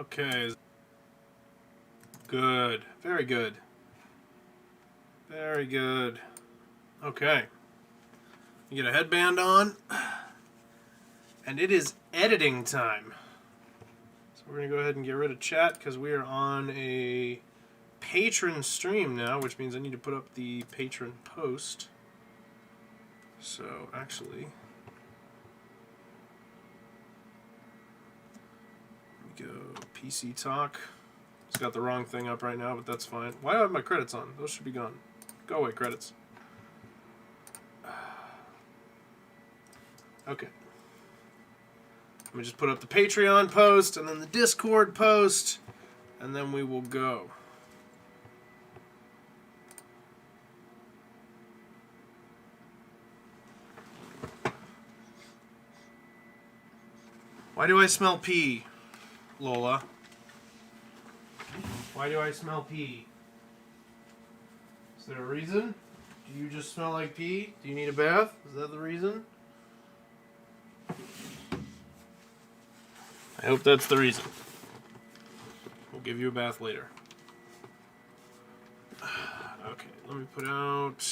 Okay. Good. Very good. Very good. Okay. You get a headband on. And it is editing time. So we're going to go ahead and get rid of chat because we are on a Patron stream now, which means I need to put up the Patron post. So actually, let me go PC Talk. It's got the wrong thing up right now, but that's fine. Why do I have my credits on? Those should be gone. Go away, credits. Okay. Let me just put up the Patreon post and then the Discord post, and then we will go. Why do I smell pee, Lola? Why do I smell pee? Is there a reason? Do you just smell like pee? Do you need a bath? Is that the reason? I hope that's the reason. We'll give you a bath later. Okay, let me put out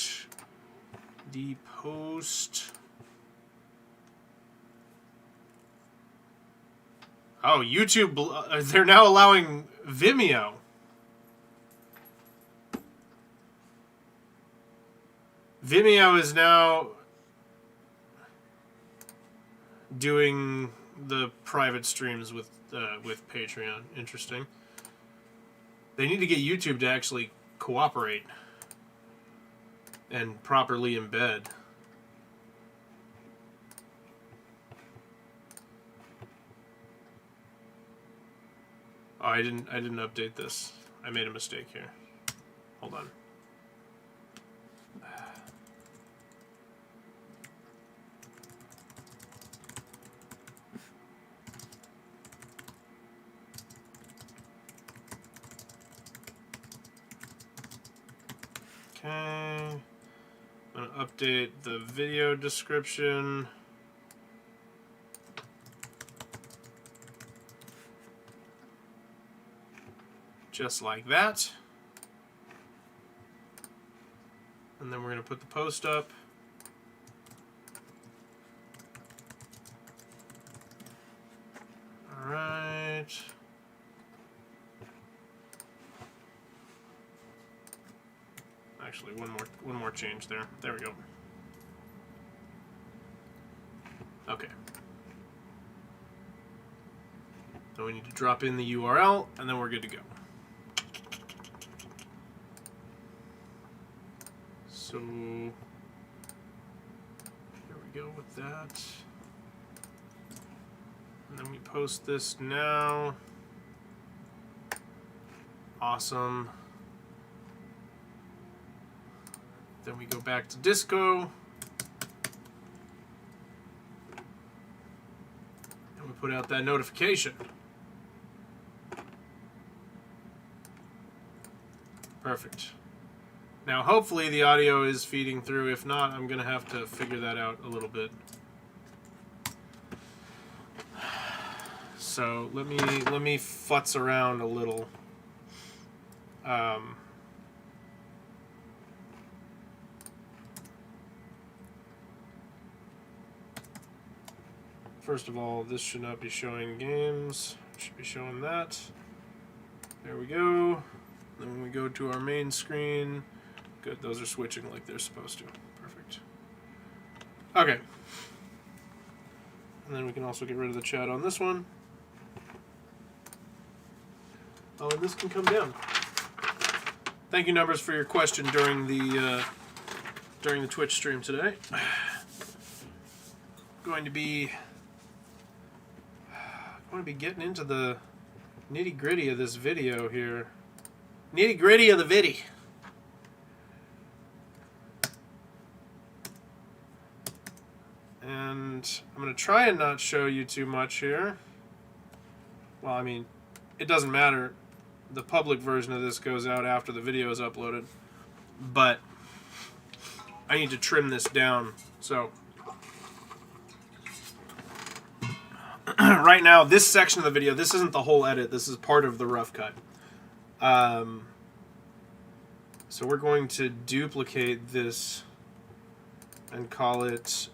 the post. Oh, YouTube, they're now allowing Vimeo. Vimeo is now doing the private streams with Patreon. Interesting. They need to get YouTube to actually cooperate and properly embed. Oh, I didn't update this. I made a mistake here. Hold on. Okay, I'm going to update the video description. Just like that. And then we're going to put the post up. All right. Actually, one more change there. There we go. Okay. Now we need to drop in the URL, and then we're good to go. So here we go with that. And then we post this now. Awesome. Then we go back to Disco. And we put out that notification. Perfect. Now hopefully the audio is feeding through. If not, I'm going to have to figure that out a little bit. So let me futz around a little. First of all, this should not be showing games. It should be showing that. There we go. Then when we go to our main screen, good, those are switching like they're supposed to. Perfect. Okay. And then we can also get rid of the chat on this one. Oh, and this can come down. Thank you, Numbers, for your question during the Twitch stream today. Going to be getting into the nitty-gritty of this video here. Nitty-gritty of the viddy. And I'm going to try and not show you too much here. Well, I mean, it doesn't matter. The public version of this goes out after the video is uploaded. But I need to trim this down. So right now, this section of the video, this isn't the whole edit. This is part of the rough cut. So we're going to duplicate this and call it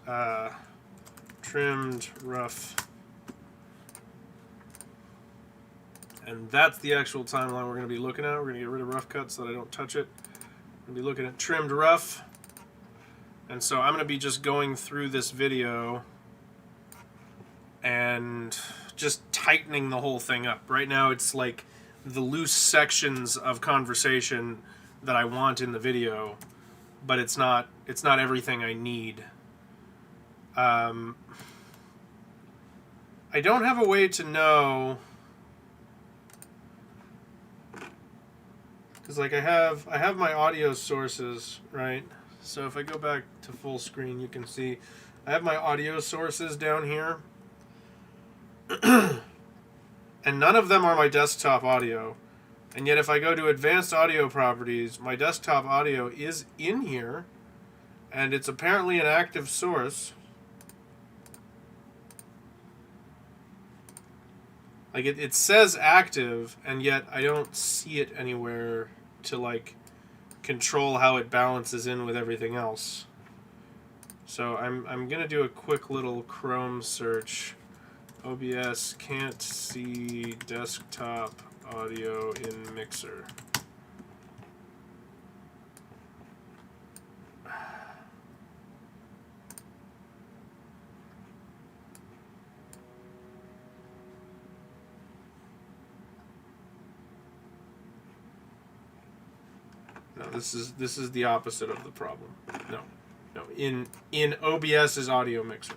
trimmed rough. And that's the actual timeline we're going to be looking at. We're going to get rid of rough cut so that I don't touch it. I'm going to be looking at trimmed rough. And so I'm going to be just going through this video and just tightening the whole thing up. Right now it's like the loose sections of conversation that I want in the video, but it's not everything I need. I don't have a way to know, because like I have my audio sources, right? So if I go back to full screen, you can see I have my audio sources down here. And none of them are my desktop audio. And yet if I go to advanced audio properties, my desktop audio is in here, and it's apparently an active source. Like it says active, and yet I don't see it anywhere to like control how it balances in with everything else. So I'm gonna do a quick little Chrome search. OBS can't see desktop audio in Mixer. No, this is the opposite of the problem. No, in OBS's audio mixer.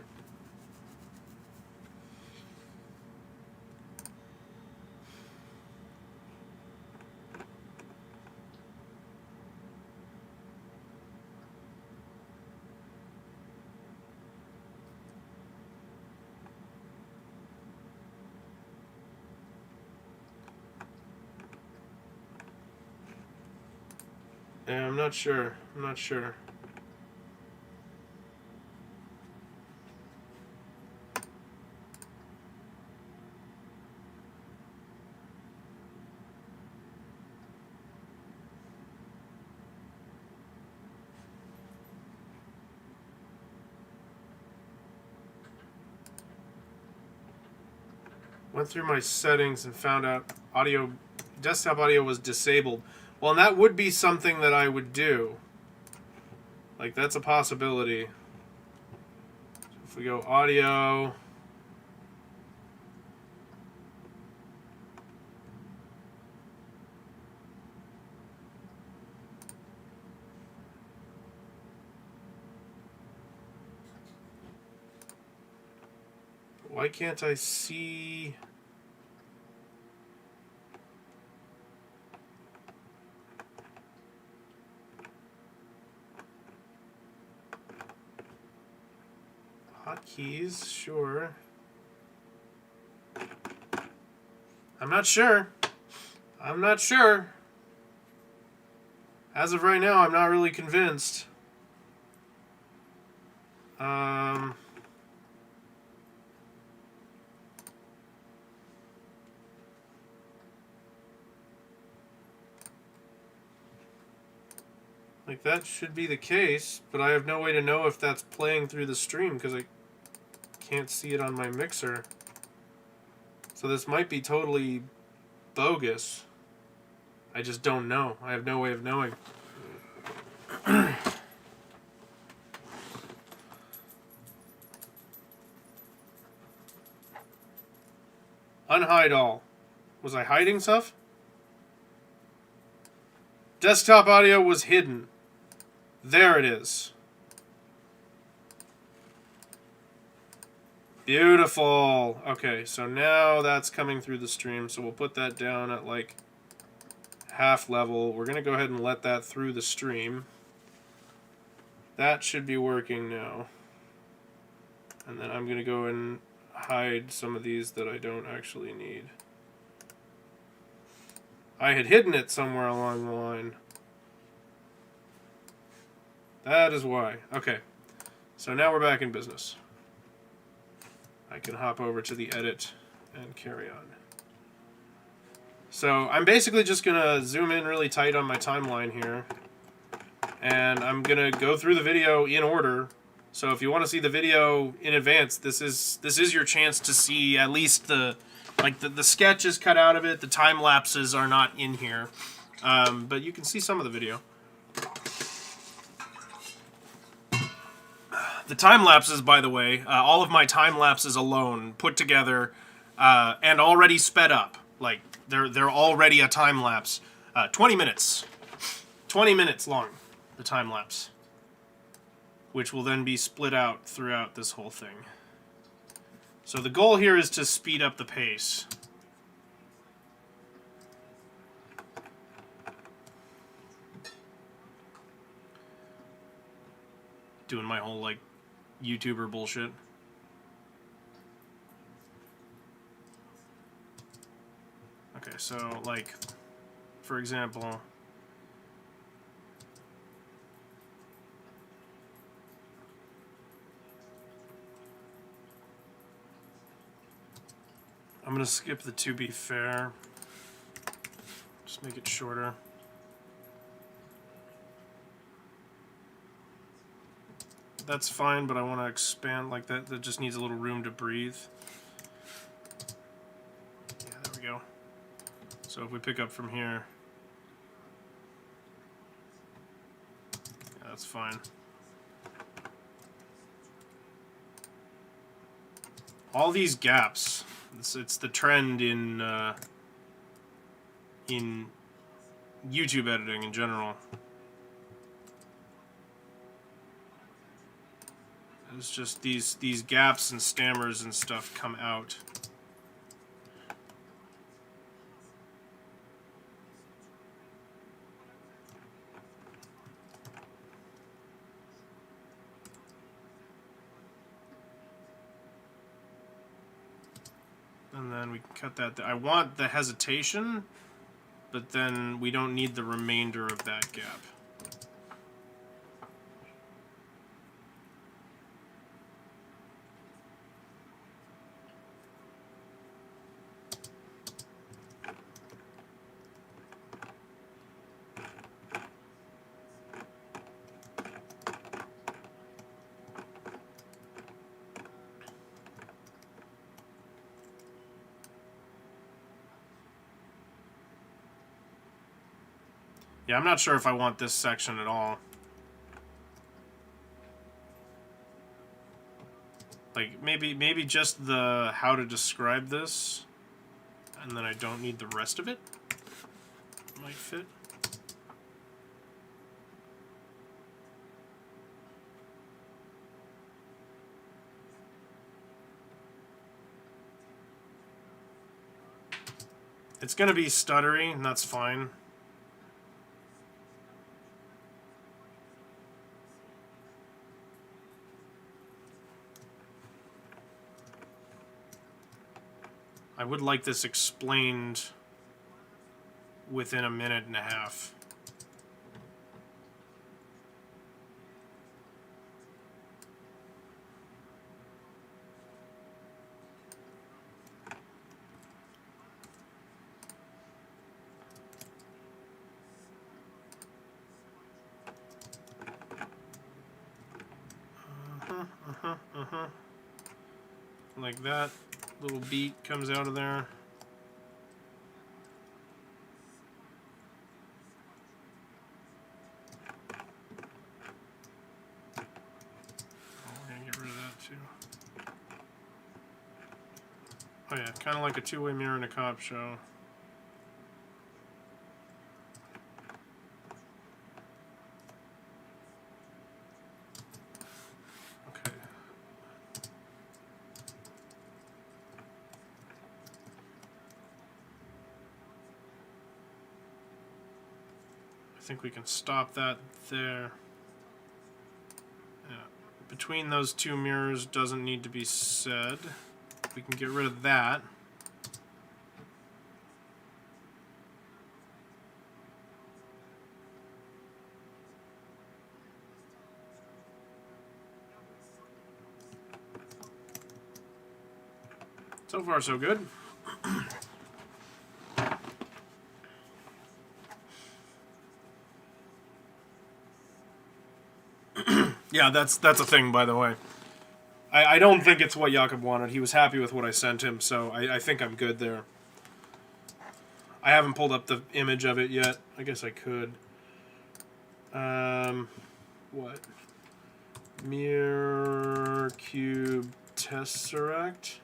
Yeah, I'm not sure. Went through my settings and found out desktop audio was disabled. Well, and that would be something that I would do. Like, that's a possibility. So if we go audio, why can't I see? Hotkeys, sure. I'm not sure. As of right now, I'm not really convinced. Like, that should be the case, but I have no way to know if that's playing through the stream because I can't see it on my mixer. So this might be totally bogus. I just don't know. I have no way of knowing. Unhide all. Was I hiding stuff? Desktop audio was hidden. There it is. Beautiful. Okay, so now that's coming through the stream. So we'll put that down at like half level. We're going to go ahead and let that through the stream. That should be working now. And then I'm going to go and hide some of these that I don't actually need. I had hidden it somewhere along the line. That is why. Okay. So now we're back in business. I can hop over to the edit and carry on. So I'm basically just going to zoom in really tight on my timeline here. And I'm going to go through the video in order. So if you want to see the video in advance, this is your chance to see at least the sketch is cut out of it. The time lapses are not in here. But you can see some of the video. The time lapses, by the way, all of my time lapses alone put together and already sped up. Like they're already a time lapse. 20 minutes. 20 minutes long, the time lapse. Which will then be split out throughout this whole thing. So the goal here is to speed up the pace. Doing my whole, like, YouTuber bullshit. Okay, so, like, for example... I'm going to skip the to be fair. Just make it shorter. That's fine, but I want to expand like that. That just needs a little room to breathe. Yeah, there we go. So if we pick up from here, yeah, that's fine. All these gaps, it's the trend in YouTube editing in general. It's just these gaps and stammers and stuff come out. And then we can cut that. I want the hesitation, but then we don't need the remainder of that gap. Yeah, I'm not sure if I want this section at all. Like, maybe just the how to describe this, and then I don't need the rest of it. Might fit. It's gonna be stuttery, and that's fine. I would like this explained within a minute and a half. Like that. Little beat comes out of there. Oh, we're gonna get rid of that too. Oh yeah, kind of like a two-way mirror in a cop show. I think we can stop that there. Yeah. Between those two mirrors doesn't need to be said. We can get rid of that. So far, so good. Yeah, that's a thing, by the way. I don't think it's what Jakob wanted. He was happy with what I sent him, so I think I'm good there. I haven't pulled up the image of it yet. I guess I could. What? Mirror cube tesseract.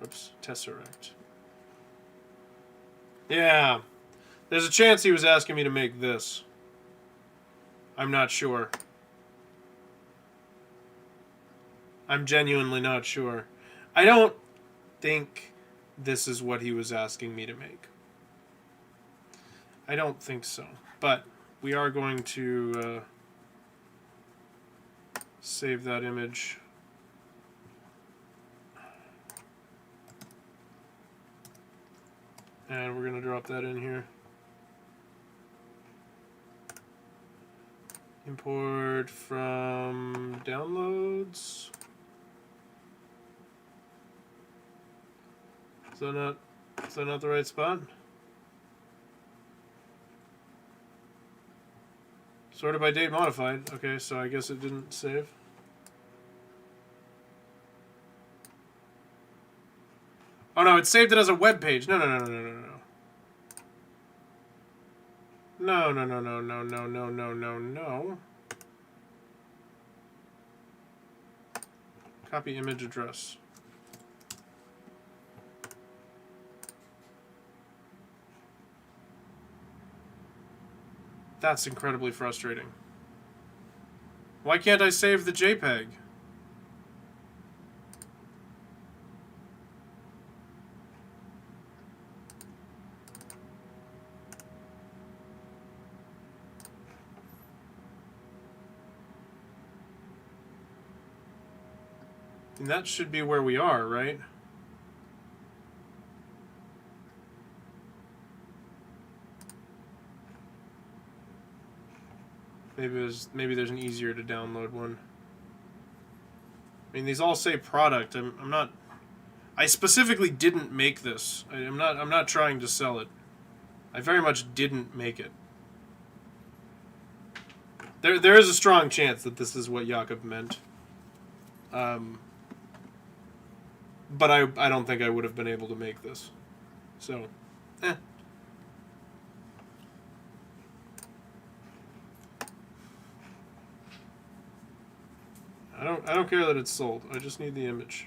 Oops, tesseract. Yeah. There's a chance he was asking me to make this. I'm not sure. I'm genuinely not sure. I don't think this is what he was asking me to make. I don't think so. But we are going to save that image. And we're going to drop that in here. Import from downloads. Is that not the right spot? Sorted by date modified. Okay, so I guess it didn't save. Oh no, it saved it as a web page. No. No. Copy image address. That's incredibly frustrating. Why can't I save the JPEG? And that should be where we are, right? Maybe there's an easier to download one. I mean, these all say product. I'm not. I specifically didn't make this. I'm not trying to sell it. I very much didn't make it. There is a strong chance that this is what Jakob meant. But I don't think I would have been able to make this. So, I don't care that it's sold. I just need the image.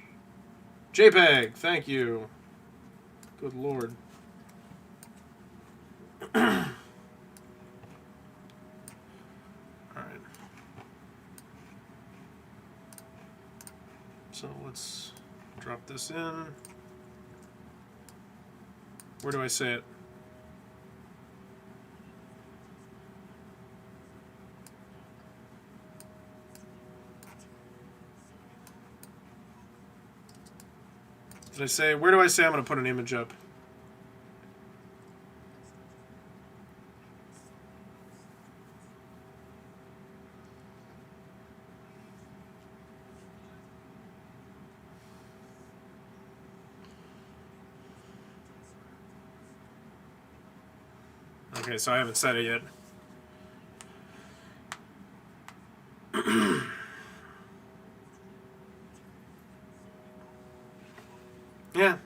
JPEG, thank you. Good lord. Alright. So let's drop this in. Where do I say it? Did I say, where do I say I'm going to put an image up? Okay, so I haven't said it yet. Yeah.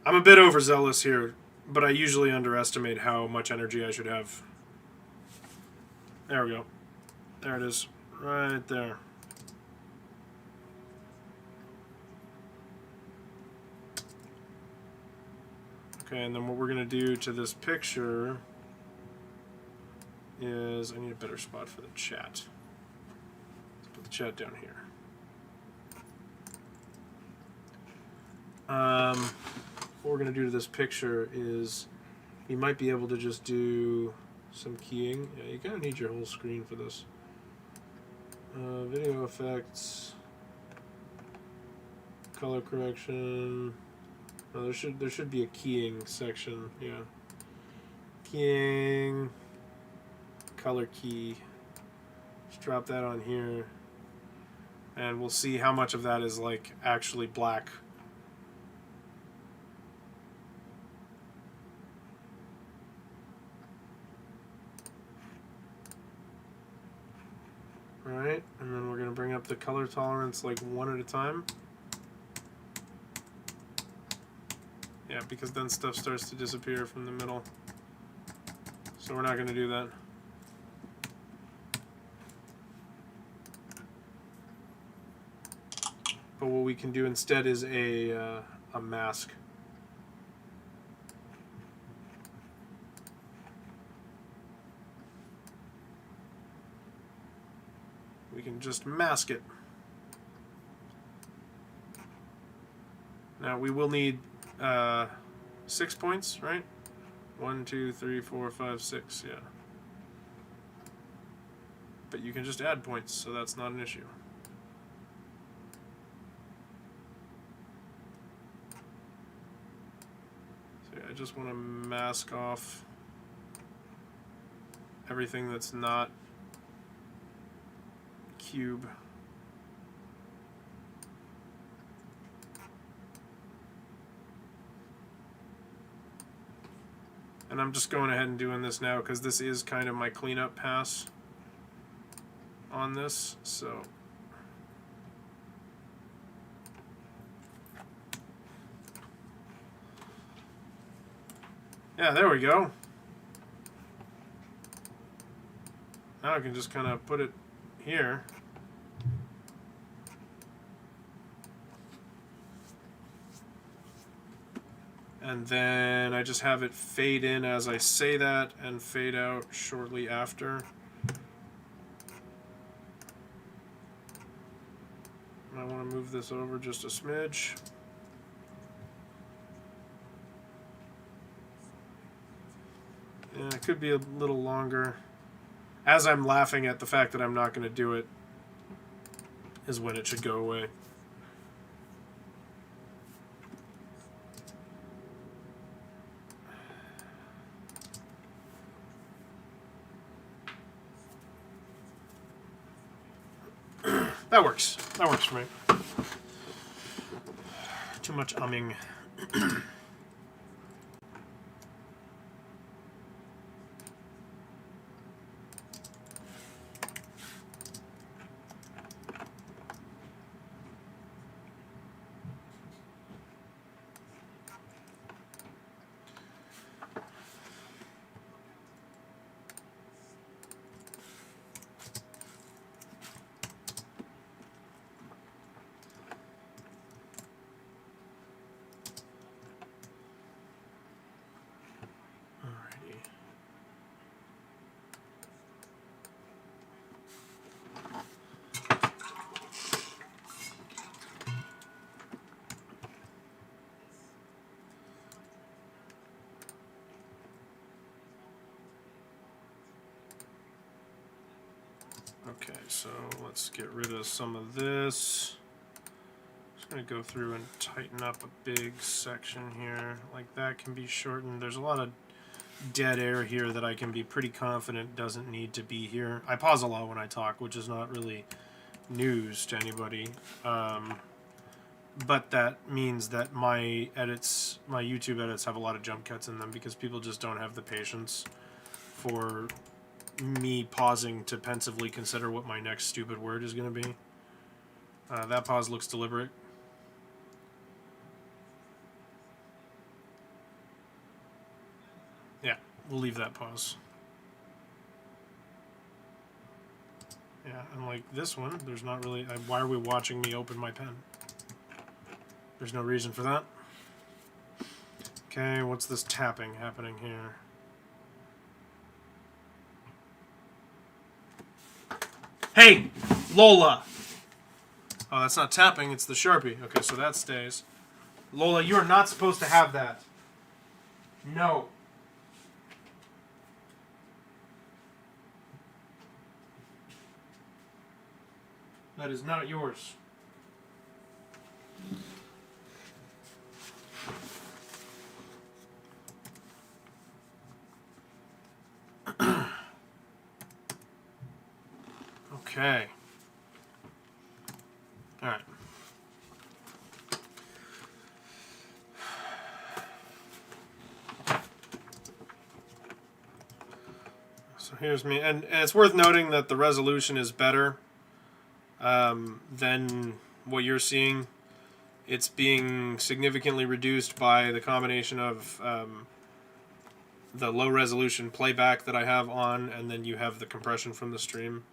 I'm a bit overzealous here, but I usually underestimate how much energy I should have. There we go. There it is. Right there. Okay, and then what we're going to do to this picture is, I need a better spot for the chat. Let's put the chat down here. What we're going to do to this picture is, you might be able to just do some keying. Yeah, you kind of need your whole screen for this. Video effects, color correction. Oh, there should be a keying section. Yeah, keying, color key. Just drop that on here, and we'll see how much of that is like actually black. Right, and then we're going to bring up the color tolerance like one at a time. Yeah, because then stuff starts to disappear from the middle. So we're not going to do that. But what we can do instead is a mask. We can just mask it. Now we will need 6 points, right? 1, 2, 3, 4, 5, 6, yeah. But you can just add points, so that's not an issue. So yeah, I just want to mask off everything that's not cube. And I'm just going ahead and doing this now because this is kind of my cleanup pass on this, so yeah, there we go. Now I can just kind of put it here. And then I just have it fade in as I say that and fade out shortly after. I want to move this over just a smidge. Yeah, it could be a little longer. As I'm laughing at the fact that I'm not going to do it is when it should go away. That works. That works for me. Too much umming. Okay, so let's get rid of some of this. Just going to go through and tighten up a big section here. Like that can be shortened. There's a lot of dead air here that I can be pretty confident doesn't need to be here. I pause a lot when I talk, which is not really news to anybody. But that means that my edits, my YouTube edits, have a lot of jump cuts in them because people just don't have the patience for me pausing to pensively consider what my next stupid word is going to be. That pause looks deliberate. Yeah, we'll leave that pause. Yeah, and like this one, there's not really... why are we watching me open my pen? There's no reason for that. Okay, what's this tapping happening here? Hey, Lola! Oh, that's not tapping, it's the Sharpie. Okay, so that stays. Lola, you are not supposed to have that. No. That is not yours. Okay. All right. So here's me, and it's worth noting that the resolution is better then what you're seeing, it's being significantly reduced by the combination of the low resolution playback that I have on, and then you have the compression from the stream.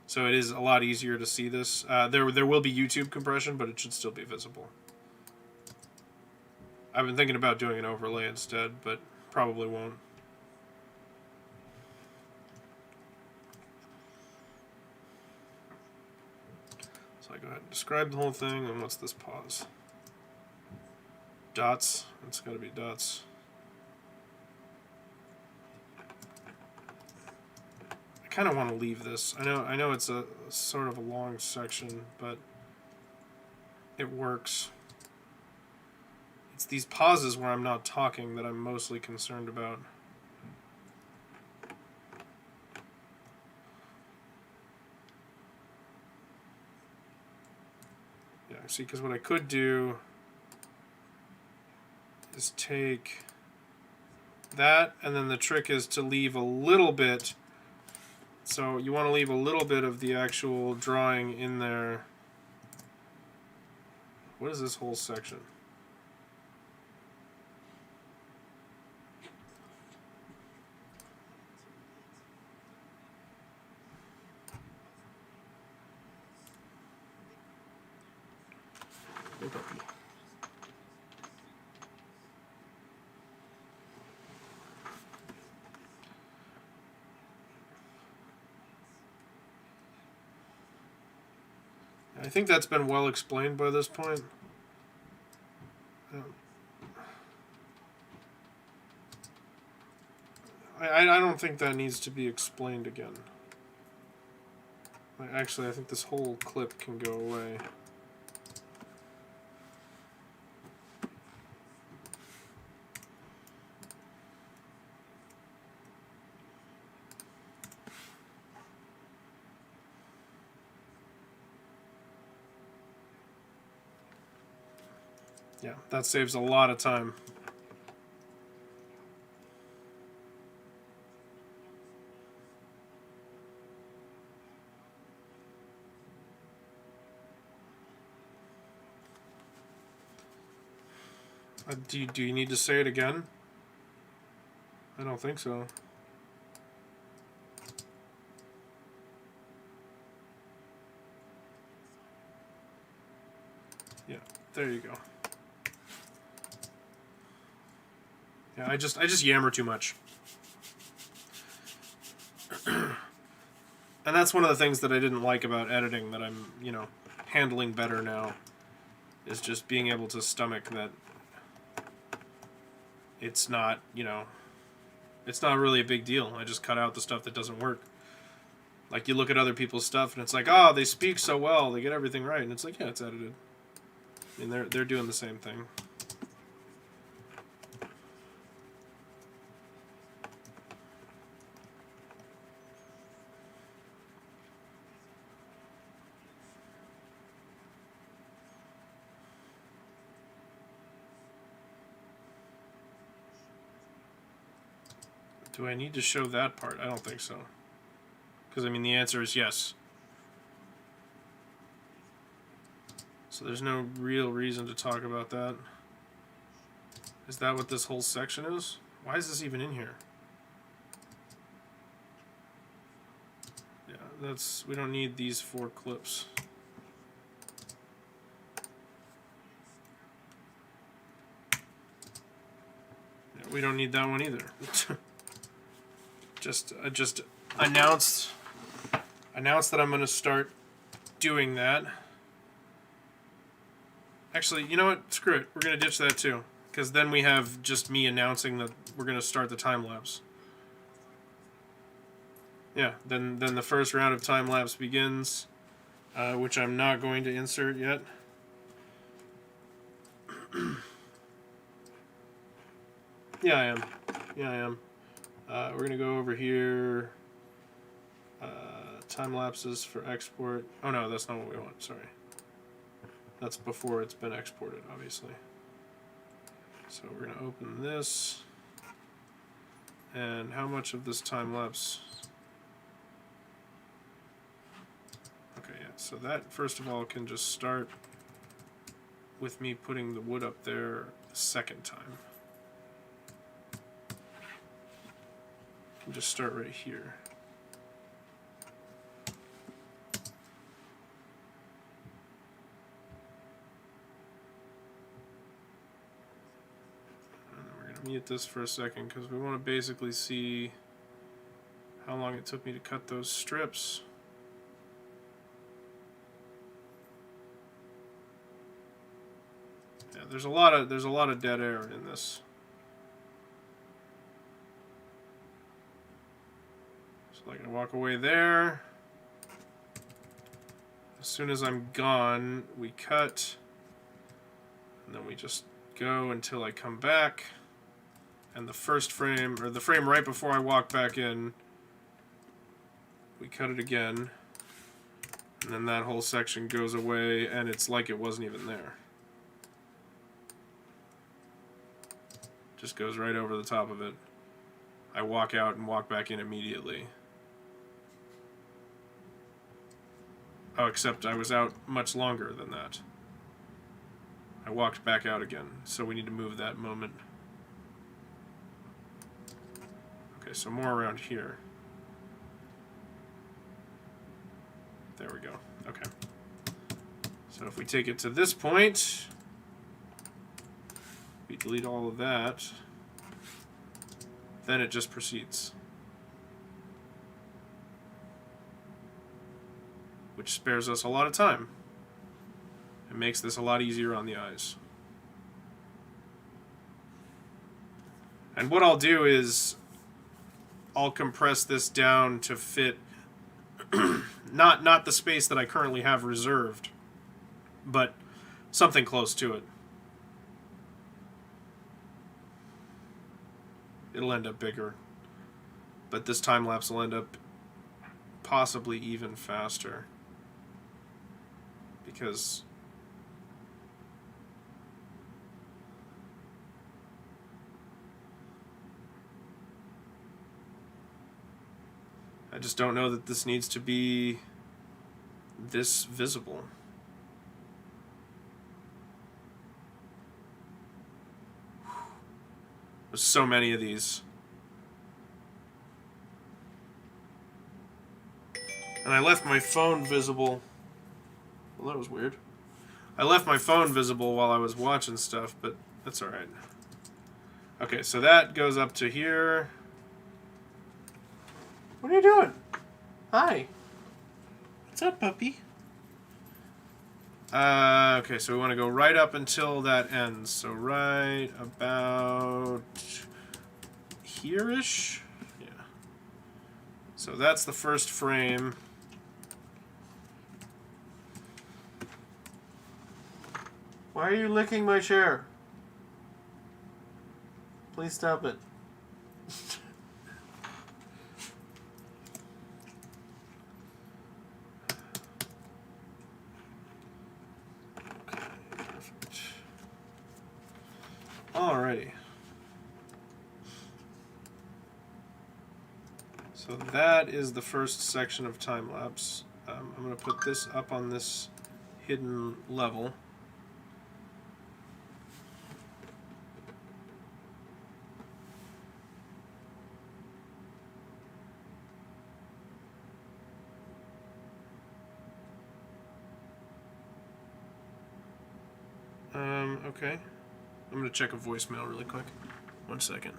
So it is a lot easier to see this. There will be YouTube compression, but it should still be visible. I've been thinking about doing an overlay instead, but probably won't. So I go ahead and describe the whole thing, and what's this pause? Dots. It's got to be dots. I kind of want to leave this. I know it's a sort of a long section, but it works. It's these pauses where I'm not talking that I'm mostly concerned about. Yeah, see, because what I could do is take that, and then the trick is to leave a little bit. So you want to leave a little bit of the actual drawing in there. What is this whole section? I think that's been well explained by this point. I don't think that needs to be explained again. Actually, I think this whole clip can go away. Yeah, that saves a lot of time. Do you need to say it again? I don't think so. Yeah, there you go. Yeah, I just yammer too much. And that's one of the things that I didn't like about editing that I'm, handling better now, is just being able to stomach that it's not, it's not really a big deal. I just cut out the stuff that doesn't work. Like, you look at other people's stuff and it's like, oh, they speak so well, they get everything right, and it's like, yeah, it's edited. I mean, they're doing the same thing. Do I need to show that part? I don't think so. Because, I mean, the answer is yes. So there's no real reason to talk about that. Is that what this whole section is? Why is this even in here? Yeah, we don't need these 4 clips. Yeah, we don't need that one either. Just announced that I'm going to start doing that. Actually, you know what? Screw it. We're going to ditch that too, because then we have just me announcing that we're going to start the time lapse. Yeah, then the first round of time lapse begins, which I'm not going to insert yet. Yeah, I am. We're going to go over here. Time lapses for export. Oh no, that's not what we want. Sorry. That's before it's been exported, obviously. So we're going to open this. And how much of this time lapse? So that, first of all, can just start with me putting the wood up there the second time. Can just start right here. And then we're going to mute this for a second because we want to basically see how long it took me to cut those strips. Yeah, there's a lot of dead air in this. So I can walk away there. As soon as I'm gone, we cut, and then we just go until I come back. And the first frame, or the frame right before I walk back in, we cut it again, and then that whole section goes away, and it's like it wasn't even there. Just goes right over the top of it. I walk out and walk back in immediately. Oh, except I was out much longer than that. I walked back out again, so we need to move that moment. Okay, so more around here. There we go. Okay. So if we take it to this point, we delete all of that, then it just proceeds. Which spares us a lot of time. It makes this a lot easier on the eyes. And what I'll do is I'll compress this down to fit not the space that I currently have reserved, but something close to it. It'll end up bigger, but this time lapse will end up possibly even faster because I just don't know that this needs to be this visible. There's so many of these. And I left my phone visible. Well, that was weird. I left my phone visible while I was watching stuff, but that's alright. Okay, so that goes up to here. What are you doing? Hi. What's up, puppy? Okay, so we want to go right up until that ends. So right about here-ish? Yeah. So that's the first frame. Why are you licking my chair? Please stop it. Alrighty. So that is the first section of time lapse. I'm going to put this up on this hidden level. Okay. I'm going to check a voicemail really quick. 1 second.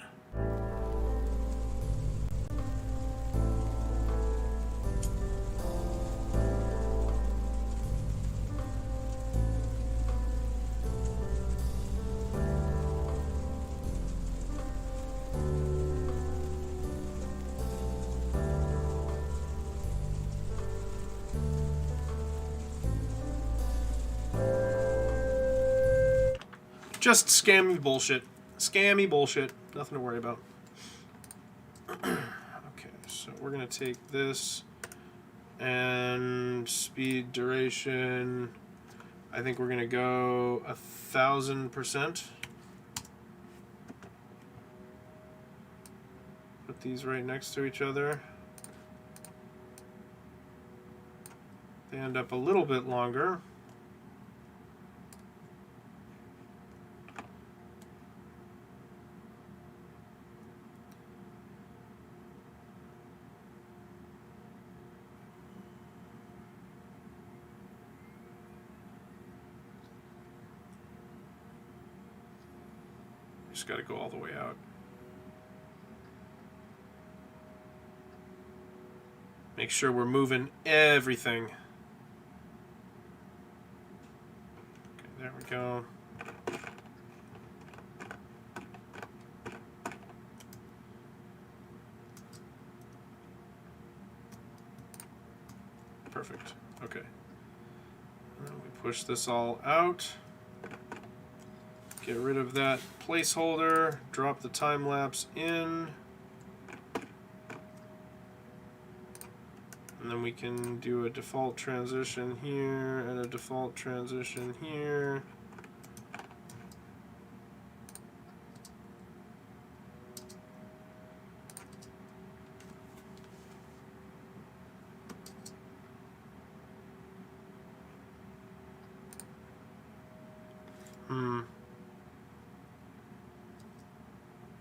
Just scammy bullshit. Scammy bullshit. Nothing to worry about. Okay, so we're going to take this and speed duration. I think we're going to go 1000%. Put these right next to each other. They end up a little bit longer. Just got to go all the way out. Make sure we're moving everything. Okay, there we go. Perfect. Okay. And then we push this all out. Get rid of that placeholder. Drop the time lapse in. And then we can do a default transition here and a default transition here.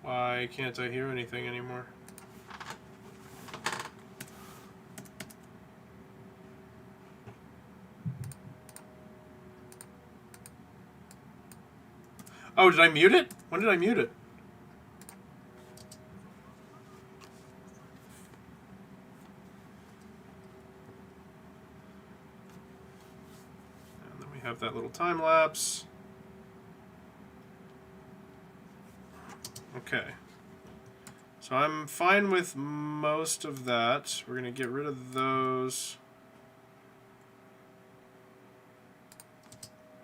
Why can't I hear anything anymore? Oh, did I mute it? When did I mute it? And then we have that little time lapse. Okay. So I'm fine with most of that. We're going to get rid of those.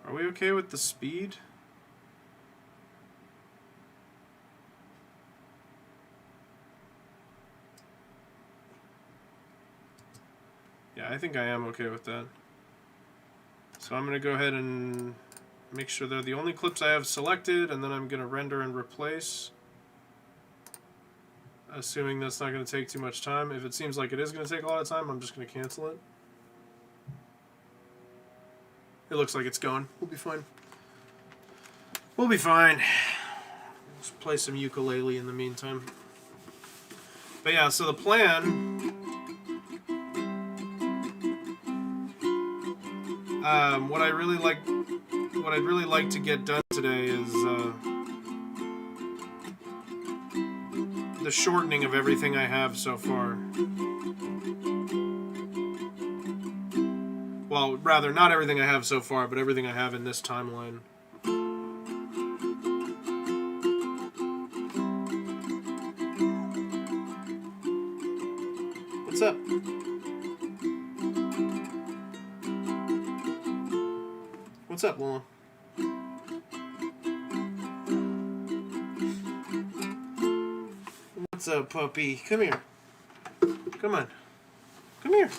Are we okay with the speed? Yeah, I think I am okay with that. So I'm going to go ahead and make sure they're the only clips I have selected, and then I'm going to render and replace. Assuming that's not going to take too much time. If it seems like it is going to take a lot of time, I'm just going to cancel it. It looks like it's going. We'll be fine. We'll be fine. Let's play some ukulele in the meantime. But yeah, so the plan... what I'd really like to get done today is the shortening of everything I have so far. Well, rather, not everything I have so far, but everything I have in this timeline. What's up? What's up, Lola? What's up, puppy? Come here. Come on. Come here.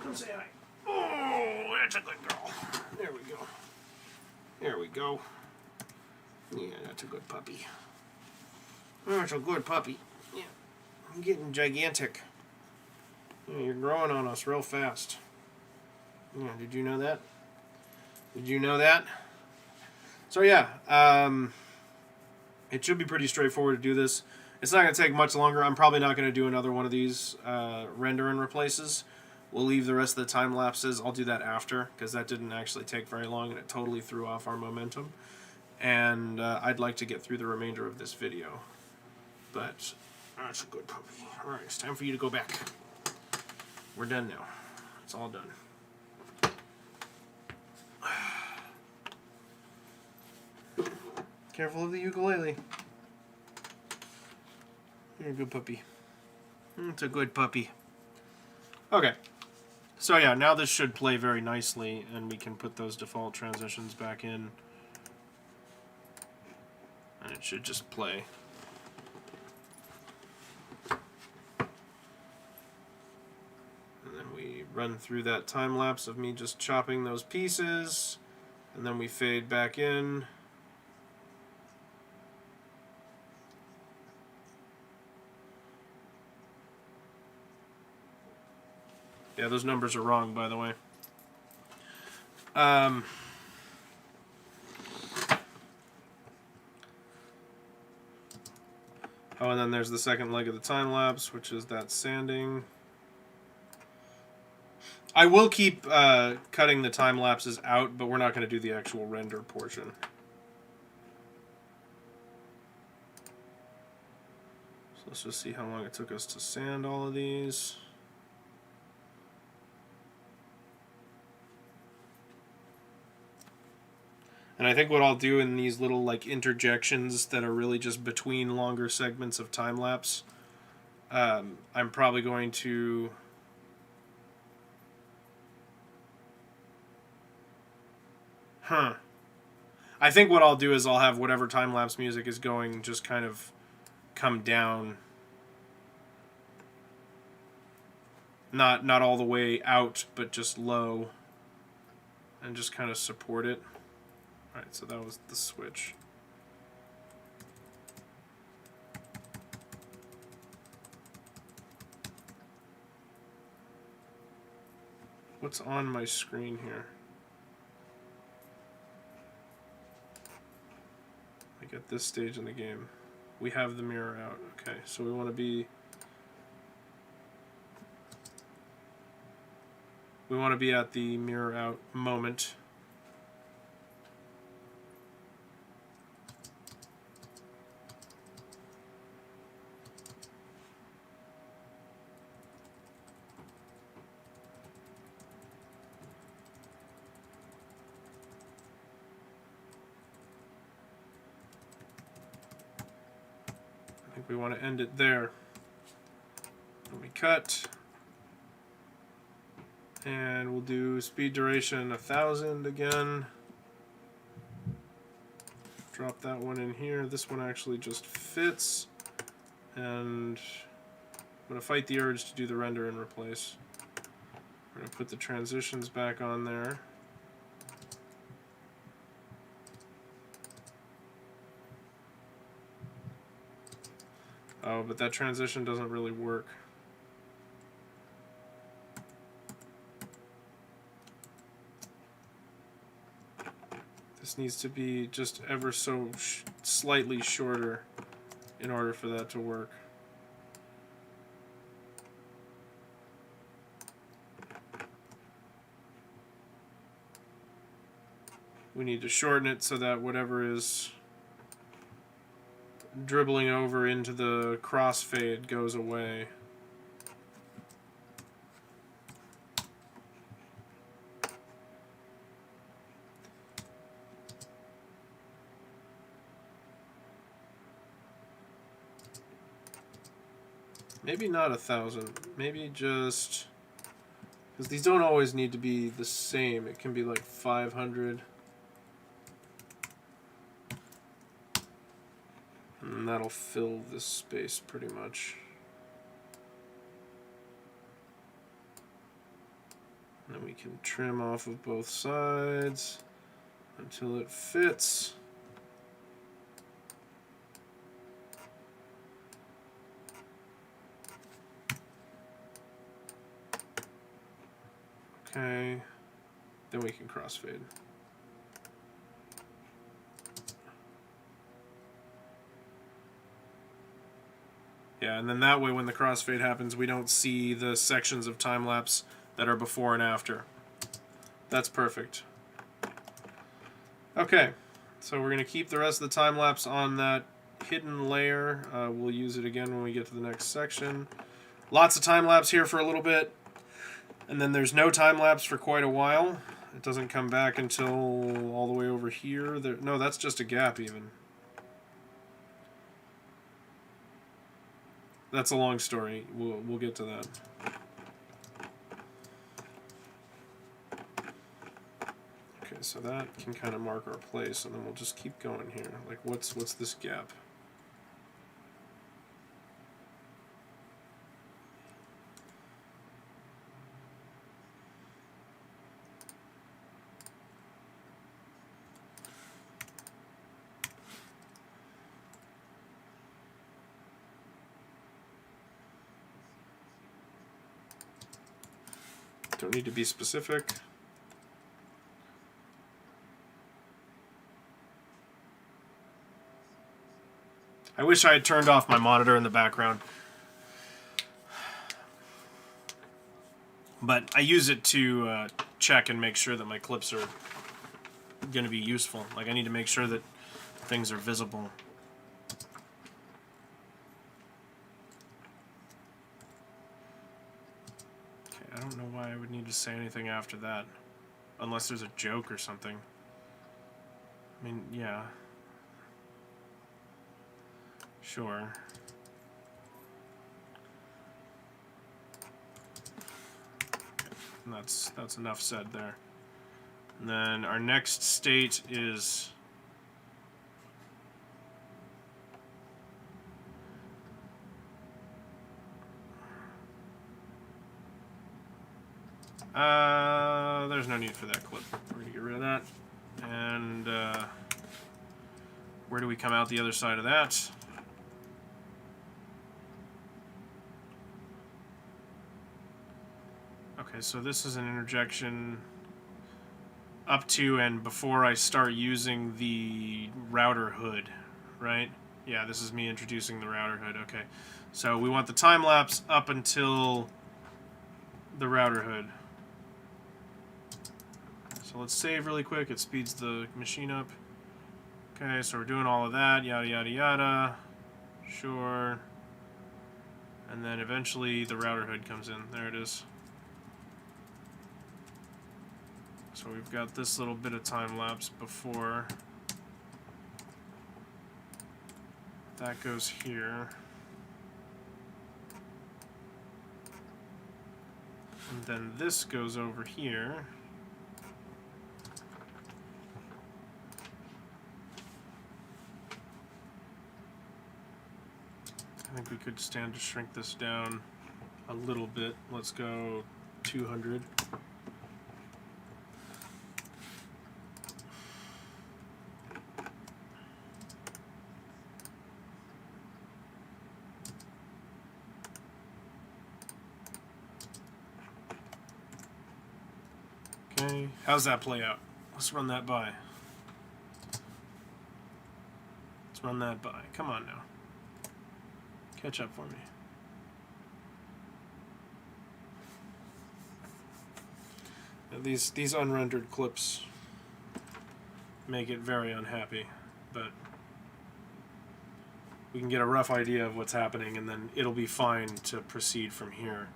Come say hi. Oh, that's a good girl. There we go. There we go. Yeah, that's a good puppy. That's a good puppy. Yeah. I'm getting gigantic. Yeah, you're growing on us real fast. Yeah, did you know that? Did you know that? So yeah, it should be pretty straightforward to do this. It's not going to take much longer. I'm probably not going to do another one of these render and replaces. We'll leave the rest of the time lapses. I'll do that after, because that didn't actually take very long and it totally threw off our momentum. And I'd like to get through the remainder of this video. But that's a good puppy. Alright, it's time for you to go back. We're done now. It's all done. Careful of the ukulele. You're a good puppy. It's a good puppy. Okay. So yeah, now this should play very nicely, and we can put those default transitions back in. And it should just play. And then we run through that time lapse of me just chopping those pieces, and then we fade back in. Yeah, those numbers are wrong, by the way. Oh, and then there's the second leg of the time lapse, which is that sanding. I will keep cutting the time lapses out, but we're not going to do the actual render portion. So let's just see how long it took us to sand all of these. And I think what I'll do in these little like interjections that are really just between longer segments of time lapse, I'm probably going to I think what I'll do is I'll have whatever time lapse music is going just kind of come down, not all the way out, but just low, and just kind of support it. All right, so that was the switch. What's on my screen here? Like at this stage in the game, we have the mirror out. Okay, so we want to be at the mirror out moment. I think we want to end it there. And we cut. And we'll do speed duration 1000 again. Drop that one in here. This one actually just fits. And I'm going to fight the urge to do the render and replace. We're going to put the transitions back on there. Oh, but that transition doesn't really work. This needs to be just ever so slightly shorter in order for that to work. We need to shorten it so that whatever is dribbling over into the crossfade goes away. Maybe not 1000. Maybe just... because these don't always need to be the same. It can be like 500. And that'll fill this space pretty much. And then we can trim off of both sides until it fits. Okay, then we can crossfade. Yeah, and then that way when the crossfade happens, we don't see the sections of time-lapse that are before and after. That's perfect. Okay, so we're going to keep the rest of the time-lapse on that hidden layer. We'll use it again when we get to the next section. Lots of time-lapse here for a little bit. And then there's no time-lapse for quite a while. It doesn't come back until all the way over here. No, that's just a gap even. That's a long story. We'll get to that. Okay, so that can kind of mark our place, and then we'll just keep going here. Like, what's this gap? Don't need to be specific. I wish I had turned off my monitor in the background. But I use it to check and make sure that my clips are going to be useful. Like, I need to make sure that things are visible. Okay, I don't know why I would need to say anything after that. Unless there's a joke or something. I mean, yeah. Sure. And that's enough said there. And then our next state is there's no need for that clip. We're gonna get rid of that. And where do we come out the other side of that? Okay, so this is an interjection up to and before I start using the router hood, right? Yeah, this is me introducing the router hood. Okay, so we want the time lapse up until the router hood. So let's save really quick. It speeds the machine up. Okay, so we're doing all of that, yada yada yada. Sure. And then eventually the router hood comes in. There it is. So we've got this little bit of time lapse before that goes here. And then this goes over here. I think we could stand to shrink this down a little bit. Let's go 200. Okay, how's that play out? Let's run that by. Let's run that by. Come on now. Catch up for me. Now these unrendered clips make it very unhappy, but we can get a rough idea of what's happening, and then it'll be fine to proceed from here.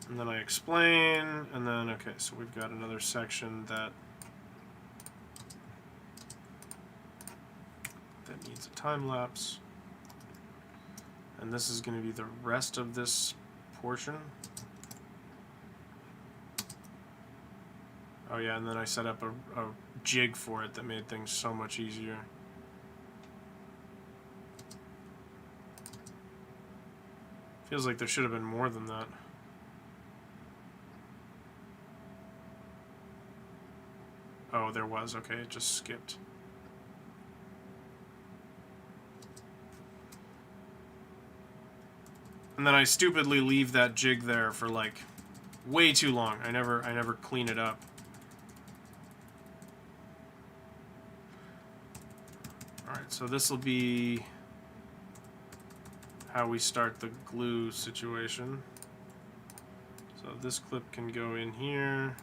And then I explain, and then, okay, so we've got another section that needs a time lapse. And this is going to be the rest of this portion. Oh yeah, and then I set up a jig for it that made things so much easier. Feels like there should have been more than that. Oh, there was. Okay, it just skipped. And then I stupidly leave that jig there for like way too long. I never clean it up. Alright, so this will be how we start the glue situation. So this clip can go in here.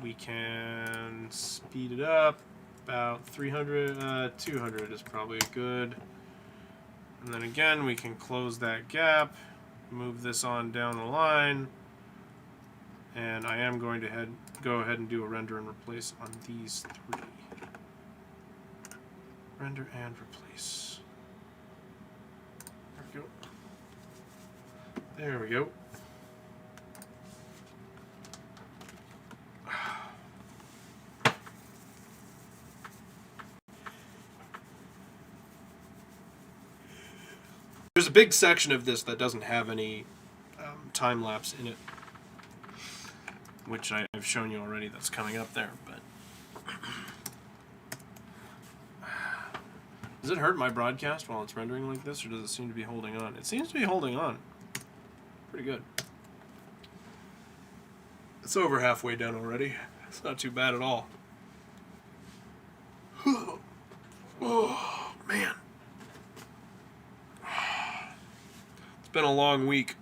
We can speed it up about 300, 200 is probably good. And then again, we can close that gap, move this on down the line, and I am going to go ahead and do a render and replace on these three. Render and replace. There we go. There we go. There's a big section of this that doesn't have any time lapse in it, which I've shown you already. That's coming up there, but Does it hurt my broadcast while it's rendering like this, or does it seem to be holding on? It seems to be holding on. Pretty good. It's over halfway done already. It's not too bad at all. Oh, man. It's been a long week.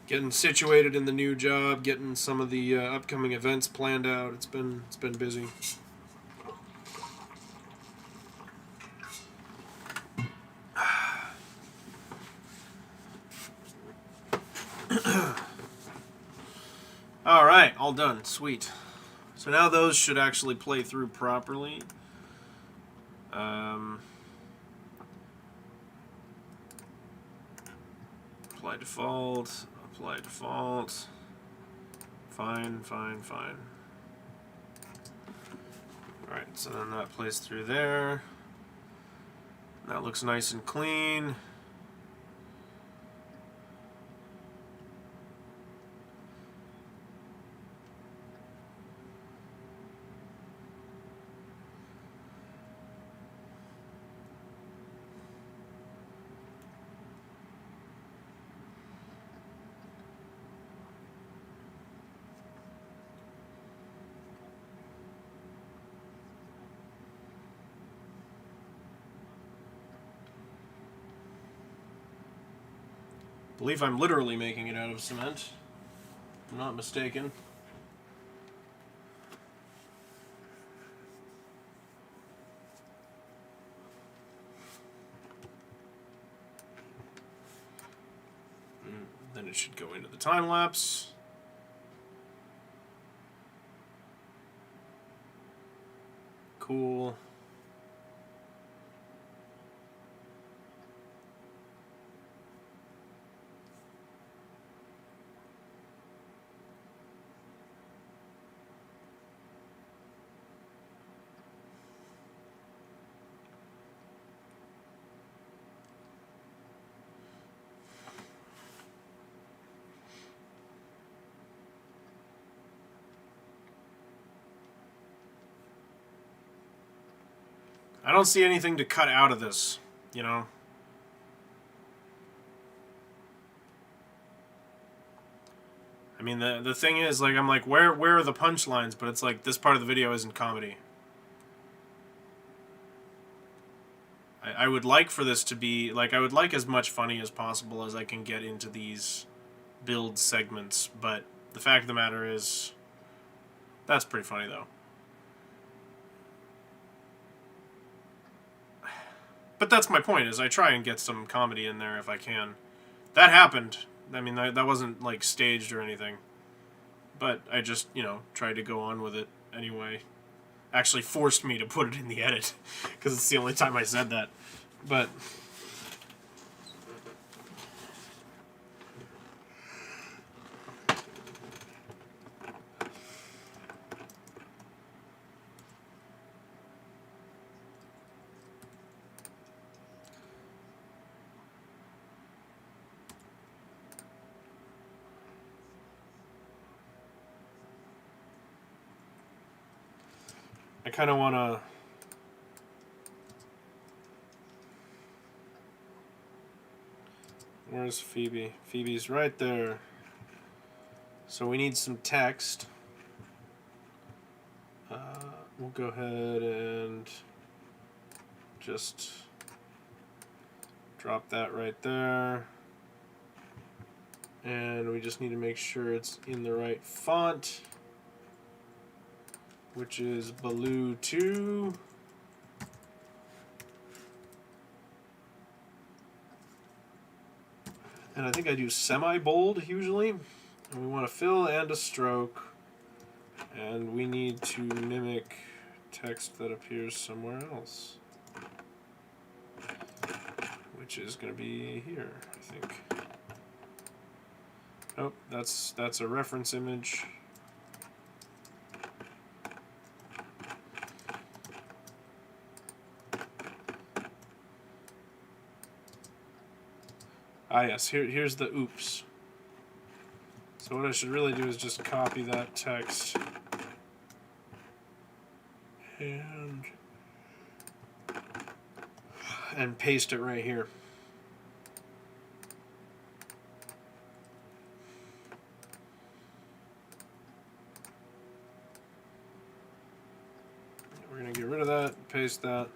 Getting situated in the new job, getting some of the upcoming events planned out. It's been busy. All right, all done. Sweet. So now those should actually play through properly. Apply default. Apply default. Fine, fine, fine. Alright, so then that plays through there. That looks nice and clean. I believe I'm literally making it out of cement. If I'm not mistaken. Then it should go into the time lapse. Cool. I don't see anything to cut out of this, you know? I mean, the thing is, like, I'm like, where are the punchlines? But it's like, this part of the video isn't comedy. I would like for this to be, like, I would like as much funny as possible as I can get into these build segments, but the fact of the matter is, that's pretty funny, though. But that's my point, is I try and get some comedy in there if I can. That happened. I mean, that wasn't, like, staged or anything. But I just, you know, tried to go on with it anyway. Actually forced me to put it in the edit, because it's the only time I said that. But... I kind of want to... Where's Phoebe? Phoebe's right there. So we need some text. We'll go ahead and just drop that right there. And we just need to make sure it's in the right font, which is Baloo 2. And I think I do semi-bold usually. And we want a fill and a stroke. And we need to mimic text that appears somewhere else, which is going to be here, I think. Oh, that's a reference image. Ah, yes, here's the oops. So what I should really do is just copy that text and and paste it right here. We're going to get rid of that, paste that.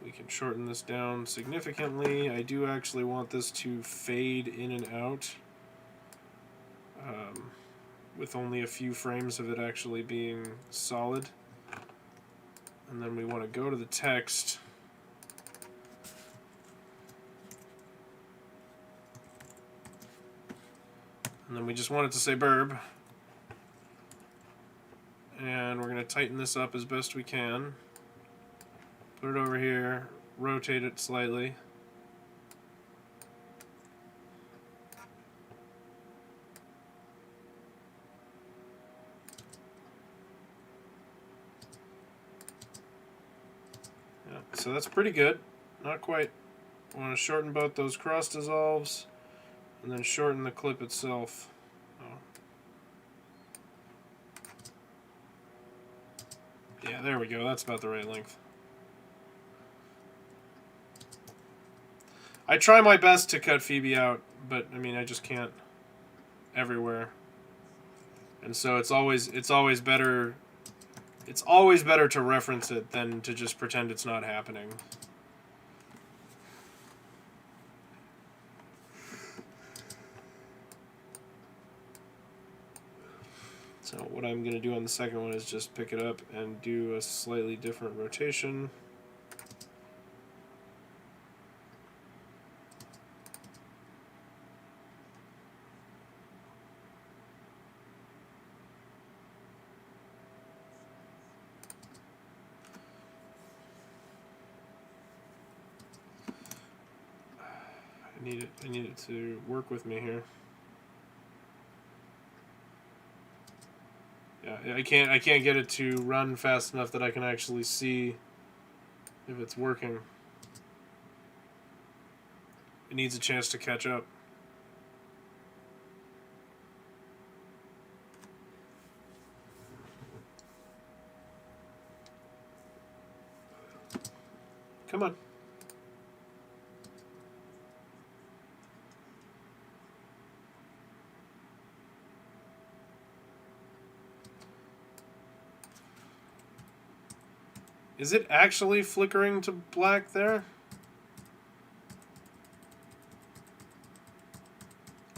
We can shorten this down significantly. I do actually want this to fade in and out with only a few frames of it actually being solid. And then we want to go to the text. And then we just want it to say burb. And we're going to tighten this up as best we can. Put it over here, rotate it slightly. Yeah, so that's pretty good. Not quite. I want to shorten both those cross dissolves and then shorten the clip itself. Oh. Yeah, there we go. That's about the right length. I try my best to cut Phoebe out, but I mean I just can't everywhere. And so it's always better to reference it than to just pretend it's not happening. So what I'm going to do on the second one is just pick it up and do a slightly different rotation. I need it to work with me here. Yeah, I can't get it to run fast enough that I can actually see if it's working. It needs a chance to catch up. Come on. Is it actually flickering to black there?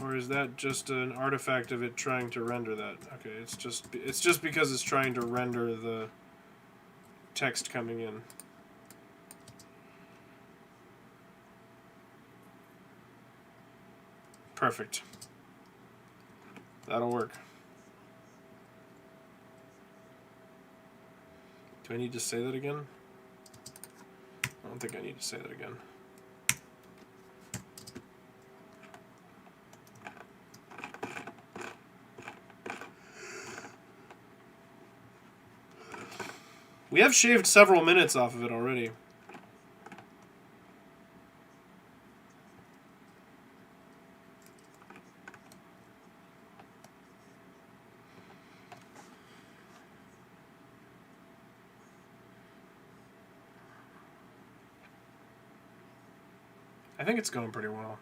Or is that just an artifact of it trying to render that? Okay, it's just because it's trying to render the text coming in. Perfect. That'll work. Do I need to say that again? I don't think I need to say that again. We have shaved several minutes off of it already. I think it's going pretty well.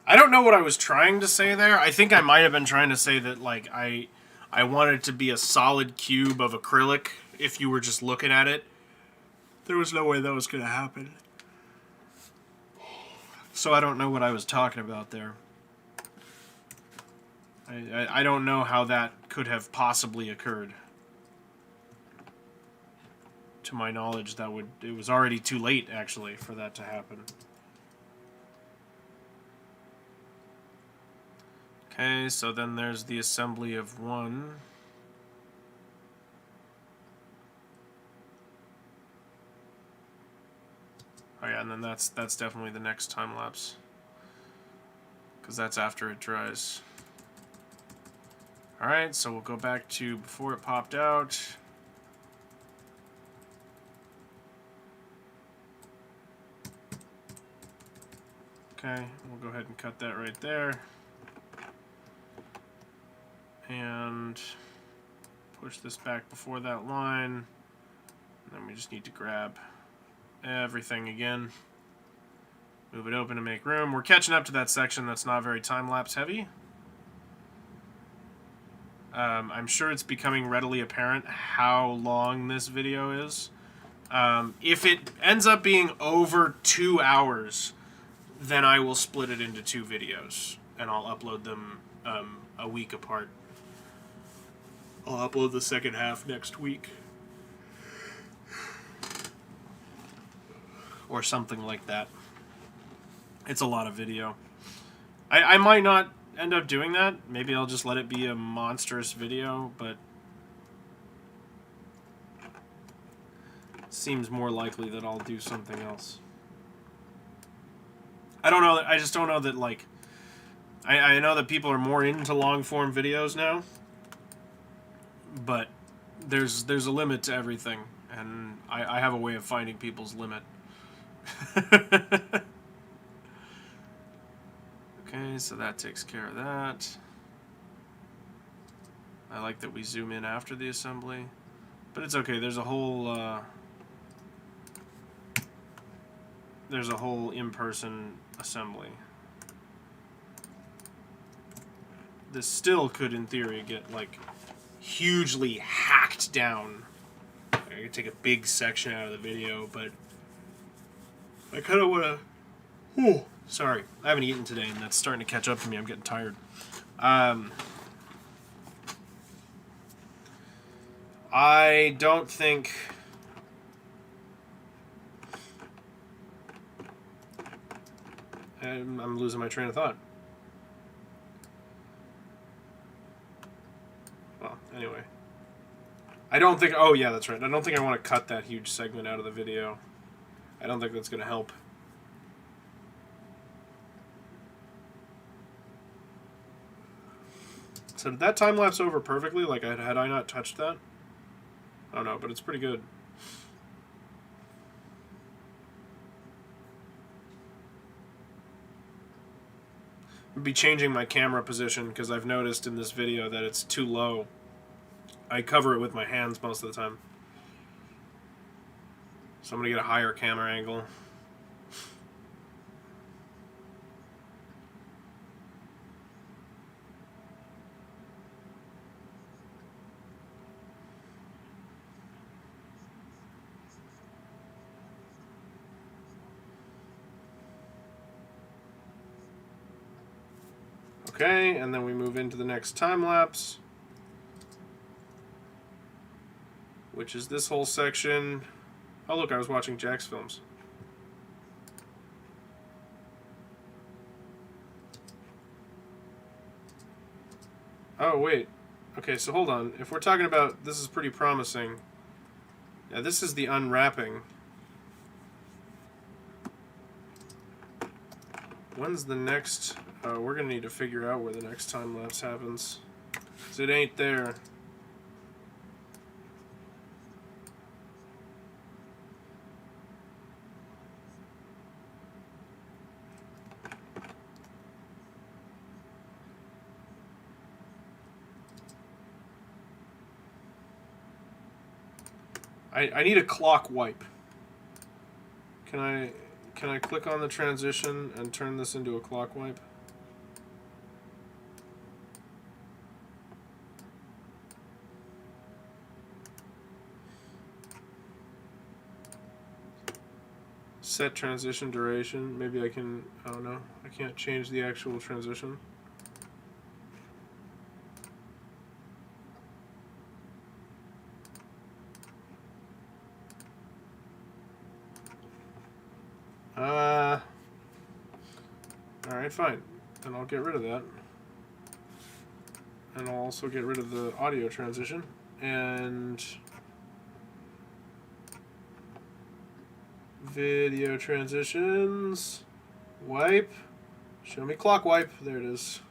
I don't know what I was trying to say there. I think I might have been trying to say that like I wanted it to be a solid cube of acrylic if you were just looking at it. There was no way that was going to happen. So I don't know what I was talking about there. I don't know how that could have possibly occurred. To my knowledge, it was already too late, actually, for that to happen. Okay, so then there's the assembly of one. Oh yeah, and then that's definitely the next time lapse. Because that's after it dries. Alright, so we'll go back to before it popped out. Okay, we'll go ahead and cut that right there. And push this back before that line. And then we just need to grab everything again. Move it open to make room. We're catching up to that section that's not very time-lapse heavy. I'm sure it's becoming readily apparent how long this video is. If it ends up being over 2 hours, then I will split it into 2 videos, and I'll upload them a week apart. I'll upload the second half next week. Or something like that. It's a lot of video. I might not end up doing that. Maybe I'll just let it be a monstrous video, but it seems more likely that I'll do something else. I don't know. I just don't know that, like, I know that people are more into long-form videos now, but there's a limit to everything, and I have a way of finding people's limit. Okay, so that takes care of that. I like that we zoom in after the assembly, but it's okay. There's a whole in-person assembly. This still could, in theory, get like hugely hacked down. I could take a big section out of the video, but I kind of want to... Whew, sorry, I haven't eaten today, and that's starting to catch up to me. I'm getting tired. I don't think... I'm losing my train of thought. Well, anyway. I don't think... Oh, yeah, that's right. I don't think I want to cut that huge segment out of the video. I don't think that's going to help. So did that time-lapse over perfectly? Like, had I not touched that? I don't know, but it's pretty good. I'll be changing my camera position because I've noticed in this video that it's too low. I cover it with my hands most of the time. So I'm going to get a higher camera angle. Okay, and then we move into the next time lapse, which is this whole section. Oh look, I was watching Jack's films. Oh wait, okay, so hold on. If we're talking about, this is pretty promising. Yeah, this is the unwrapping. When's the next... we're going to need to figure out where the next time lapse happens. 'Cause it ain't there. I need a clock wipe. Can I click on the transition and turn this into a clock wipe? Set transition duration. Maybe I can, I don't know. I can't change the actual transition. Alright, fine. Then I'll get rid of that. And I'll also get rid of the audio transition. And video transitions. Wipe. Show me clock wipe. There it is.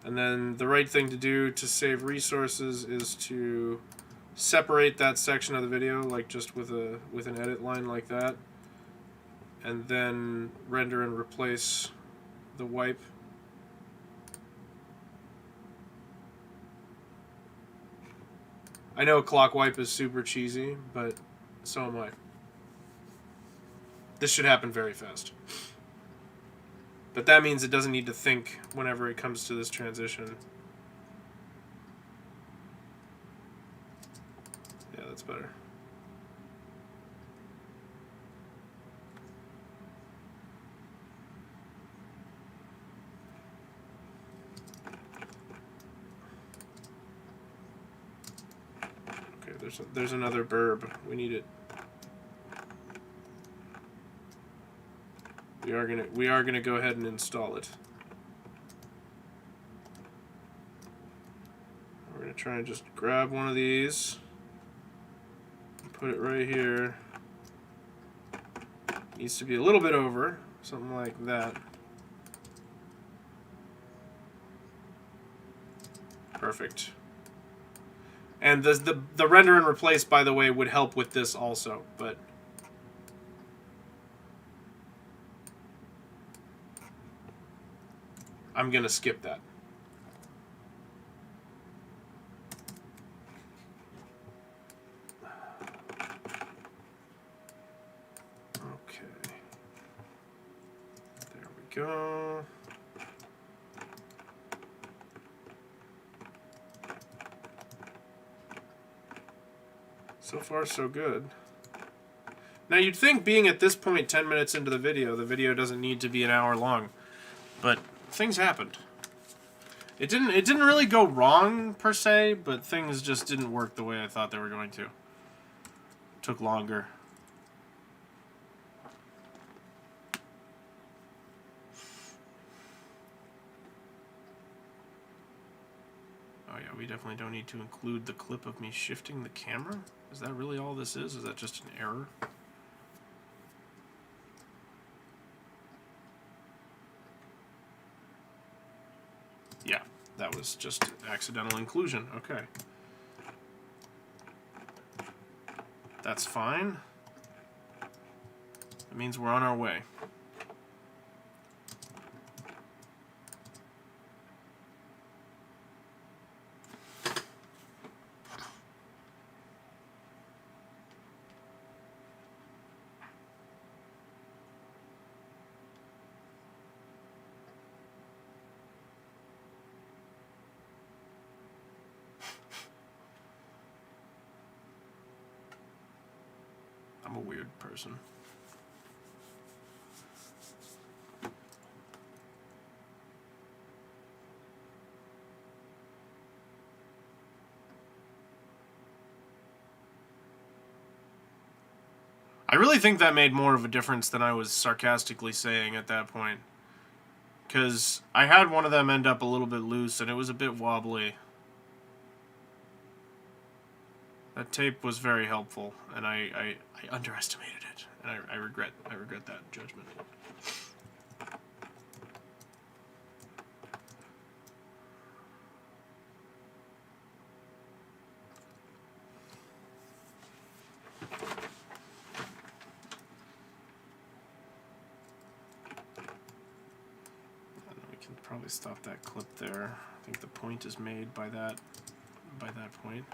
And then the right thing to do to save resources is to separate that section of the video, like just with an edit line like that, and then render and replace the wipe. I know clock wipe is super cheesy, but so am I. This should happen very fast. But that means it doesn't need to think whenever it comes to this transition. Yeah, that's better. Okay, there's another burb. We need it. We are gonna go ahead and install it. We're gonna try and just grab one of these and put it right here. Needs to be a little bit over, something like that. Perfect. And the render and replace, by the way, would help with this also, but I'm going to skip that. Okay. There we go. So far, so good. Now, you'd think being at this point 10 minutes into the video doesn't need to be an hour long, but things happened. It didn't really go wrong per se, but things just didn't work the way I thought they were going to. It took longer. Oh yeah, we definitely don't need to include the clip of me shifting the camera. Is that really all this is? Is that just an error? Yeah, that was just accidental inclusion. Okay. That's fine. That means we're on our way. I'm a weird person. I really think that made more of a difference than I was sarcastically saying at that point. Because I had one of them end up a little bit loose and it was a bit wobbly. That tape was very helpful, and I underestimated it, and I regret that judgment. And we can probably stop that clip there. I think the point is made by that point.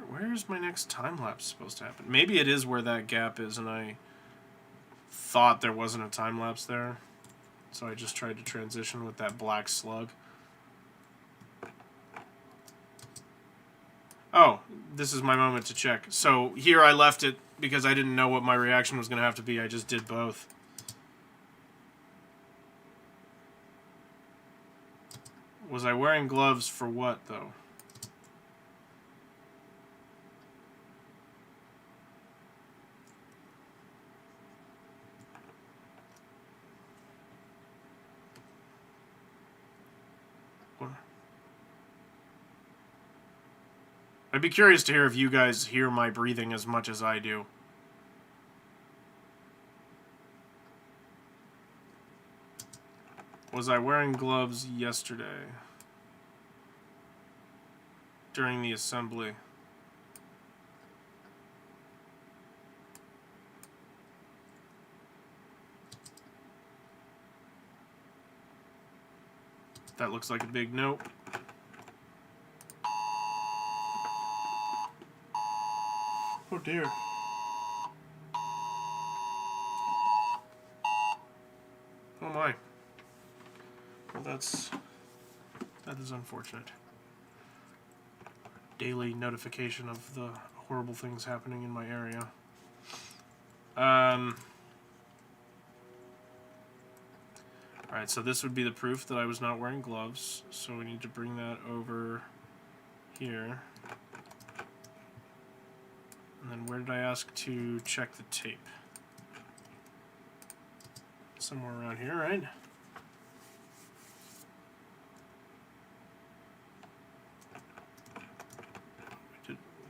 Where's my next time lapse supposed to happen? Maybe it is where that gap is, and I thought there wasn't a time lapse there, so I just tried to transition with that black slug. Oh, this is my moment to check. So here I left it because I didn't know what my reaction was going to have to be. I just did both. Was I wearing gloves for what, though? I'd be curious to hear if you guys hear my breathing as much as I do. Was I wearing gloves yesterday during the assembly? That looks like a big no. Oh dear. Oh my. Well, that is unfortunate. Daily notification of the horrible things happening in my area. Alright, so this would be the proof that I was not wearing gloves. So we need to bring that over here. And then where did I ask to check the tape? Somewhere around here, right?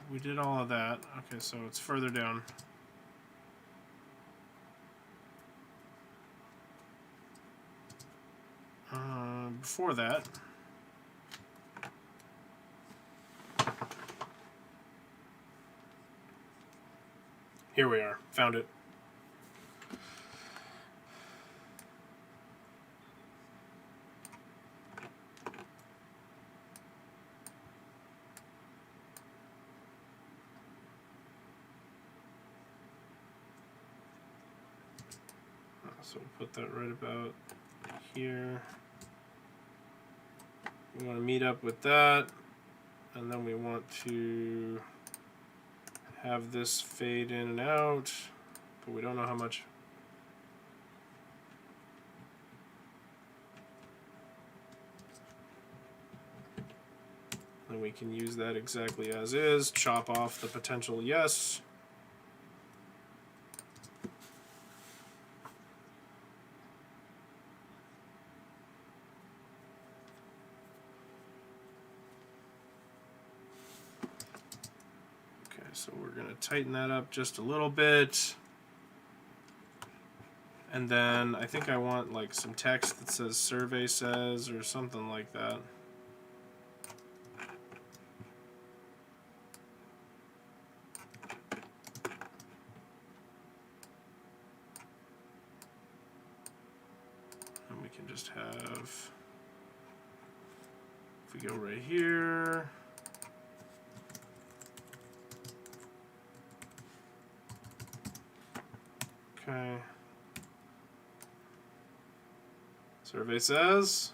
We did all of that. Okay, so it's further down. Before that, here we are. Found it. So we'll put that right about here. We want to meet up with that, and then we want to have this fade in and out, but we don't know how much. Then we can use that exactly as is, chop off the potential yes. So we're going to tighten that up just a little bit. And then I think I want like some text that says survey says or something like that. And we can just have, if we go right here, okay. Survey says.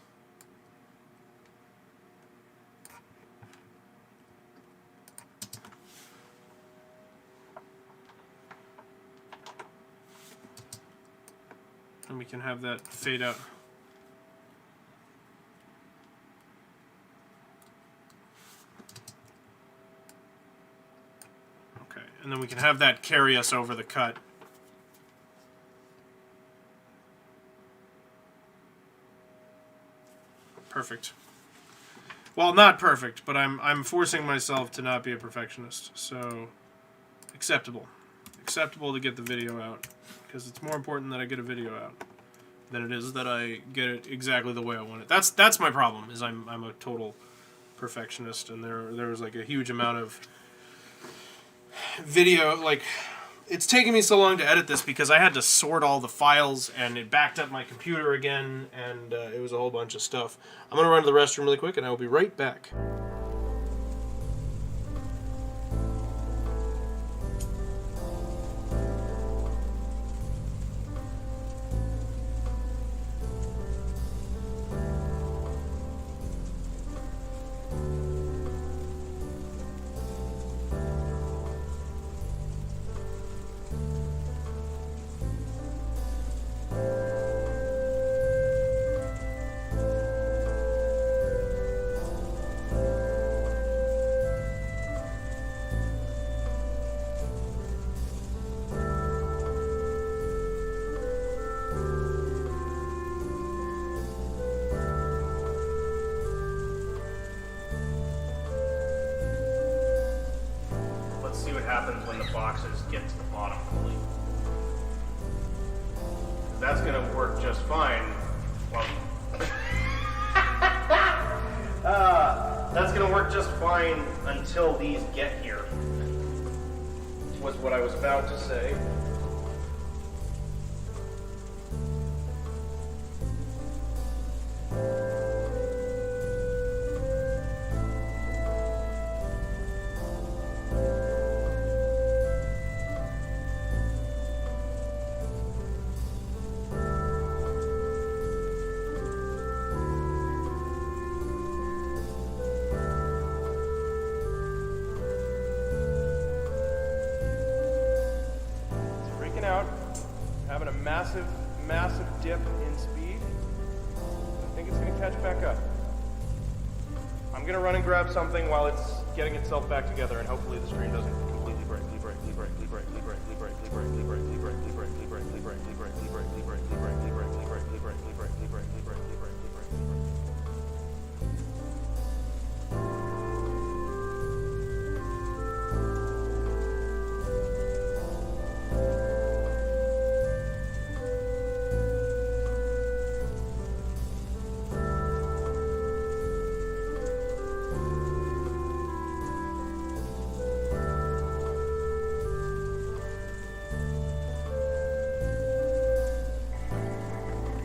And we can have that fade out. Okay, and then we can have that carry us over the cut. Perfect. Well, not perfect, but I'm forcing myself to not be a perfectionist. So, acceptable. Acceptable to get the video out, because it's more important that I get a video out than it is that I get it exactly the way I want it. That's my problem. Is I'm a total perfectionist, and there was like a huge amount of video, like, it's taken me so long to edit this because I had to sort all the files and it backed up my computer again, and it was a whole bunch of stuff. I'm going to run to the restroom really quick and I will be right back. happens when the boxes get to the bottom fully. That's going to work just fine. Well, that's going to work just fine until these get here, was what I was about to say. Out, having a massive dip in speed. I think it's going to catch back up. I'm going to run and grab something while it's getting itself back together, and hopefully the stream doesn't completely break.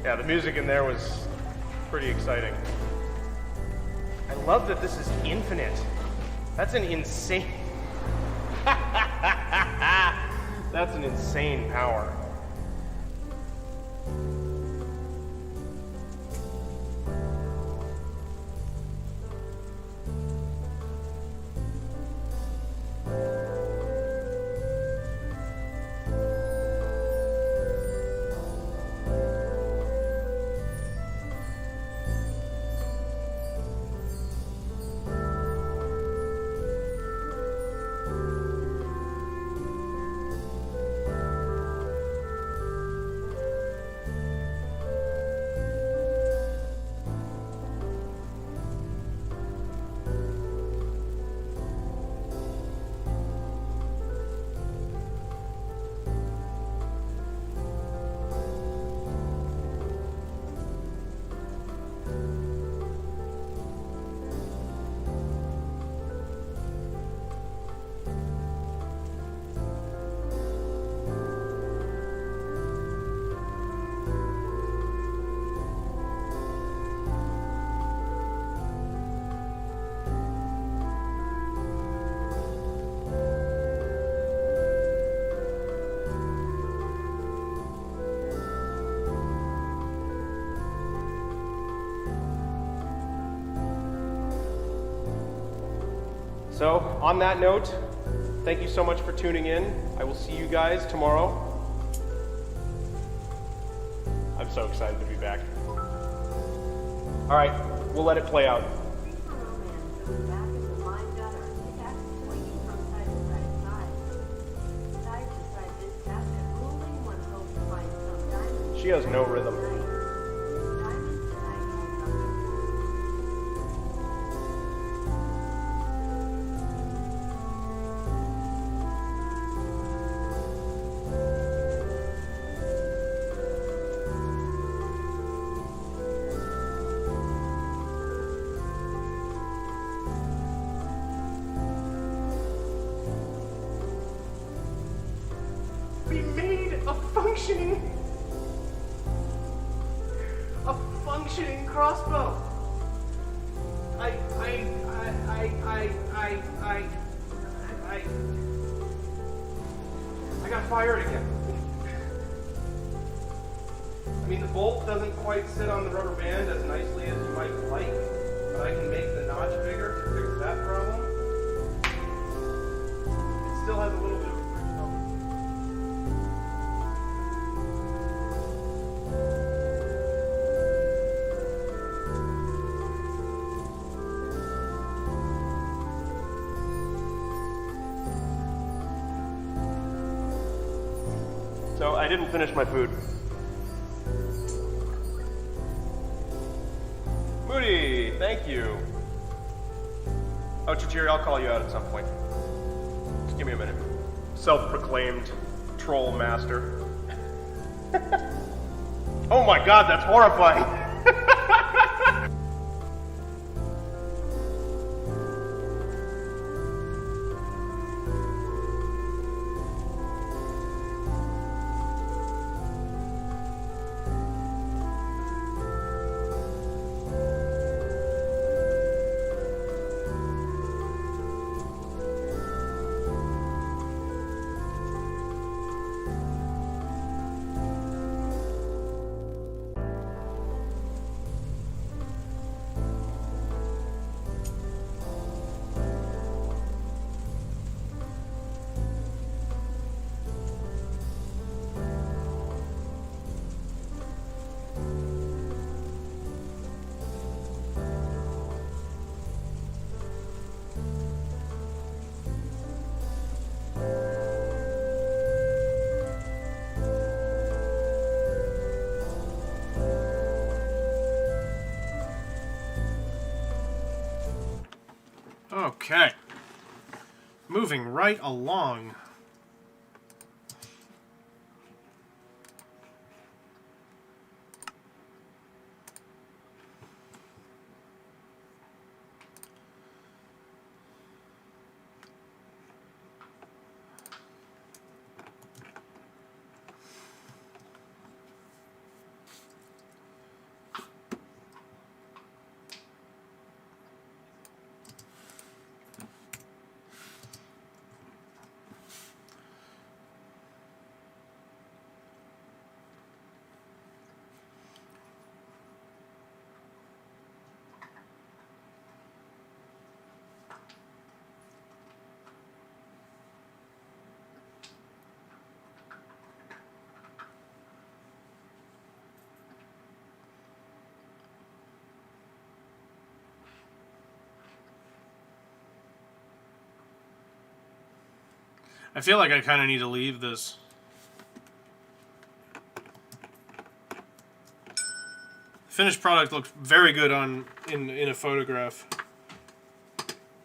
Yeah, the music in there was pretty exciting. I love that this is infinite. That's an insane... That's an insane power. So, on that note, thank you so much for tuning in. I will see you guys tomorrow. I'm so excited to be back. All right, we'll let it play out. She has no rhythm. We made a functioning crossbow. I gotta fire it again. I mean, the bolt doesn't quite sit on the rubber band as nicely as you might like, but I can make the notch bigger to fix that problem. It still has a little bit of So I didn't finish my food. Moody, thank you. Oh, Chichiri, I'll call you out at some point. Just give me a minute. self-proclaimed troll master. Oh my god, that's horrifying! Okay. Moving right along. I feel like I kind of need to leave this. The finished product looked very good in a photograph.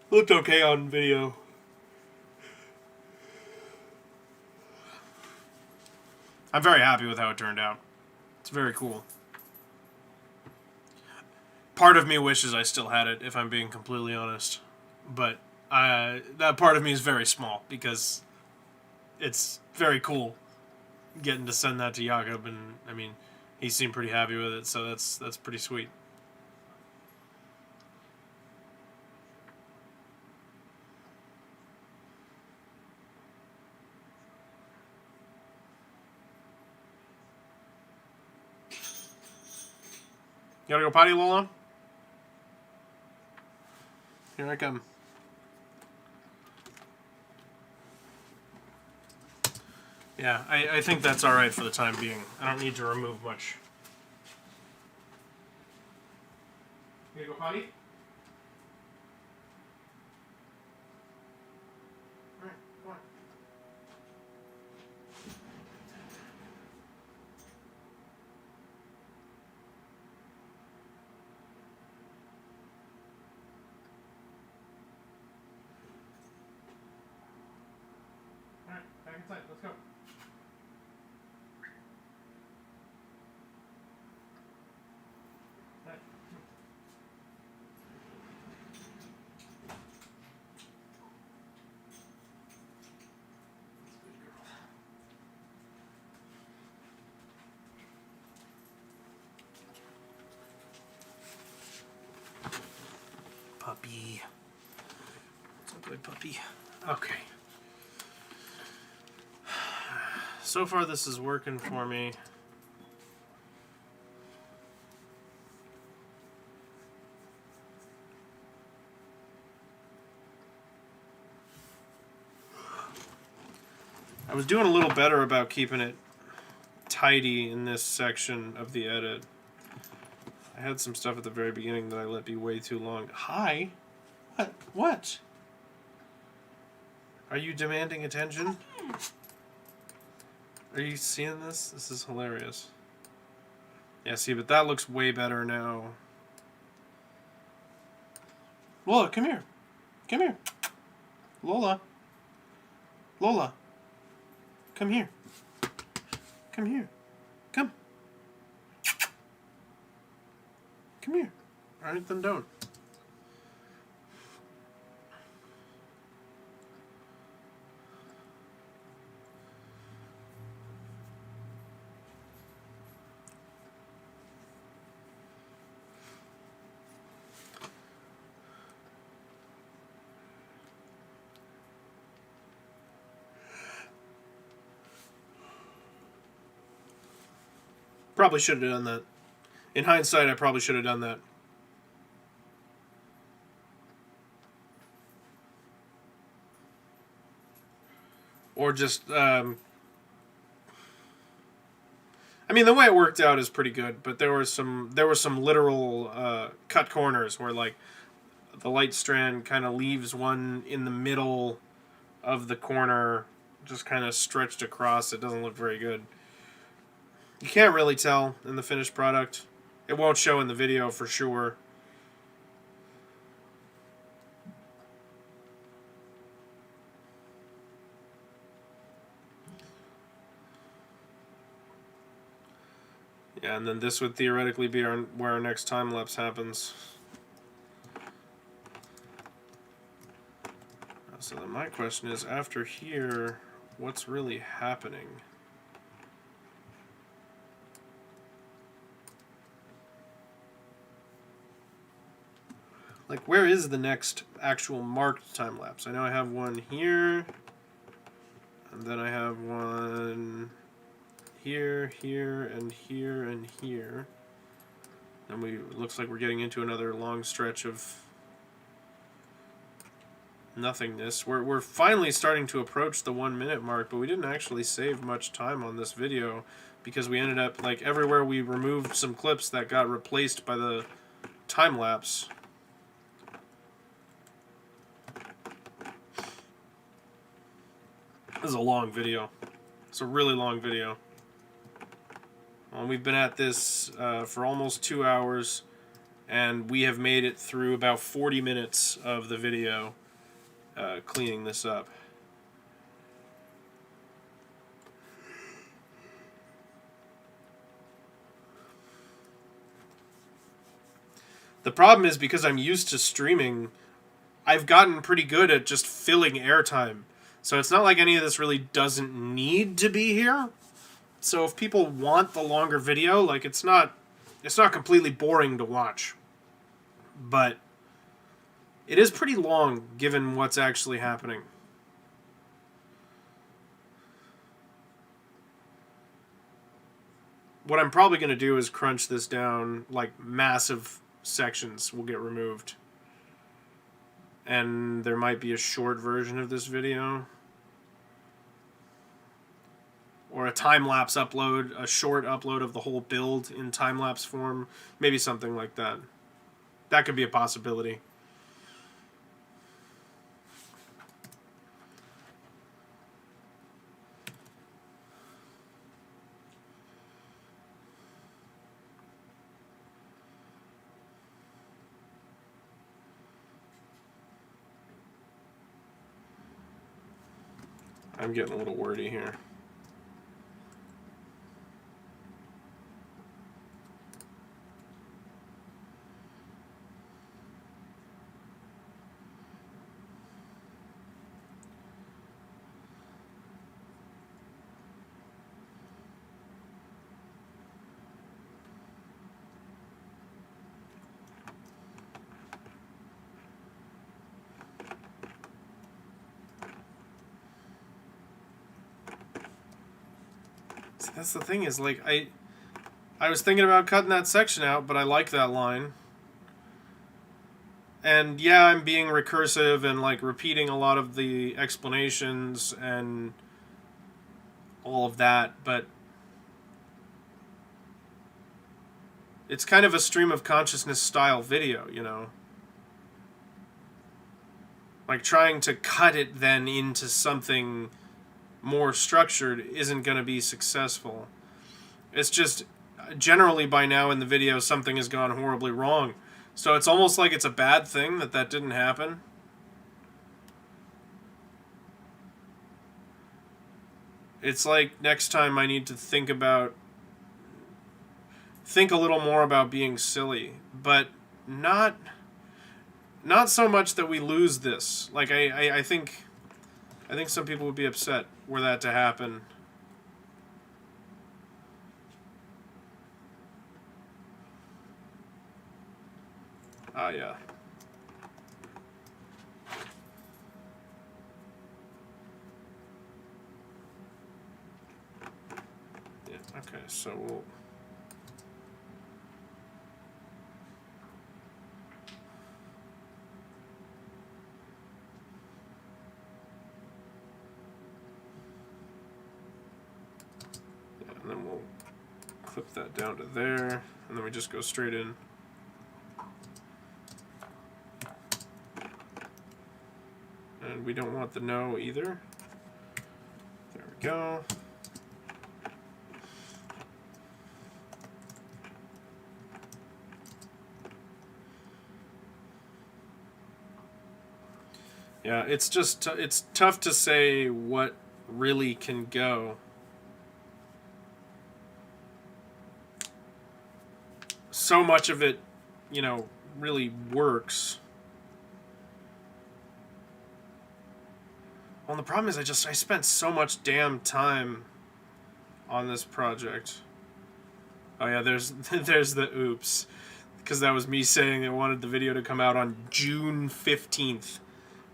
Looked okay on video. I'm very happy with how it turned out. It's very cool. Part of me wishes I still had it, if I'm being completely honest. But that part of me is very small, because it's very cool getting to send that to Jakob, and I mean, he seemed pretty happy with it, so that's pretty sweet. You gotta go potty, Lola? Here I come. Yeah, I think that's alright for the time being. I don't need to remove much. You gonna go potty? Alright, come on. Alright, back inside, let's go. Puppy. It's a good puppy. Okay. So far this is working for me. I was doing a little better about keeping it tidy in this section of the edit. I had some stuff at the very beginning that I let be way too long. Hi? What? What? Are you demanding attention? Are you seeing this? This is hilarious. Yeah, see, but that looks way better now. Lola, come here. Come here. Lola. Lola. Come here. Come here. Come. Come here. All right, then don't. Probably should have done that. In hindsight, I probably should have done that. Or just, I mean, the way it worked out is pretty good, but there were some literal cut corners where, like, the light strand kind of leaves one in the middle of the corner, just kind of stretched across. It doesn't look very good. You can't really tell in the finished product. It won't show in the video for sure. Yeah, and then this would theoretically be where our next time lapse happens. So then my question is, after here, what's really happening? Like, where is the next actual marked time lapse? I know I have one here, and then I have one here, here, and here, and here. And it looks like we're getting into another long stretch of nothingness. We're finally starting to approach the 1 minute mark, but we didn't actually save much time on this video because we ended up, like, everywhere we removed some clips that got replaced by the time lapse. This is a long video. It's a really long video. We've been at this for almost 2 hours, and we have made it through about 40 minutes of the video cleaning this up. The problem is, because I'm used to streaming, I've gotten pretty good at just filling airtime. So it's not like any of this really doesn't need to be here. So if people want the longer video, like, it's not completely boring to watch. But it is pretty long given what's actually happening. What I'm probably going to do is crunch this down, like, massive sections will get removed. And there might be a short version of this video. Or a time-lapse upload, a short upload of the whole build in time-lapse form. Maybe something like that. That could be a possibility. I'm getting a little wordy here. That's the thing, is, like, I was thinking about cutting that section out, but I like that line. And yeah, I'm being recursive and, like, repeating a lot of the explanations and all of that, but it's kind of a stream of consciousness style video, you know? Like, trying to cut it then into something more structured isn't going to be successful. It's just, generally by now in the video, something has gone horribly wrong. So it's almost like it's a bad thing that that didn't happen. It's like next time I need to think a little more about being silly, but not so much that we lose this. Like I think some people would be upset were that to happen. Ah, yeah. Yeah, okay, so we'll... Yeah, and then we'll clip that down to there, and then we just go straight in. And we don't want the no either. There we go. Yeah, it's just it's tough to say what really can go. So much of it, you know, really works. Well, the problem is I spent so much damn time on this project. Oh yeah, there's the oops. Because that was me saying I wanted the video to come out on June 15th.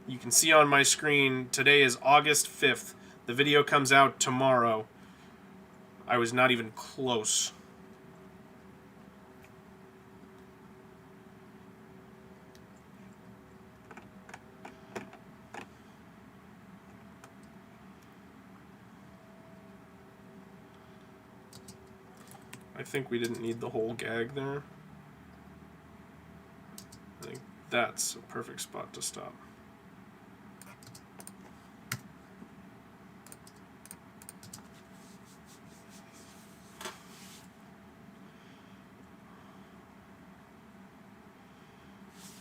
You can see on my screen, today is August 5th. The video comes out tomorrow. I was not even close. I think we didn't need the whole gag there. I think that's a perfect spot to stop.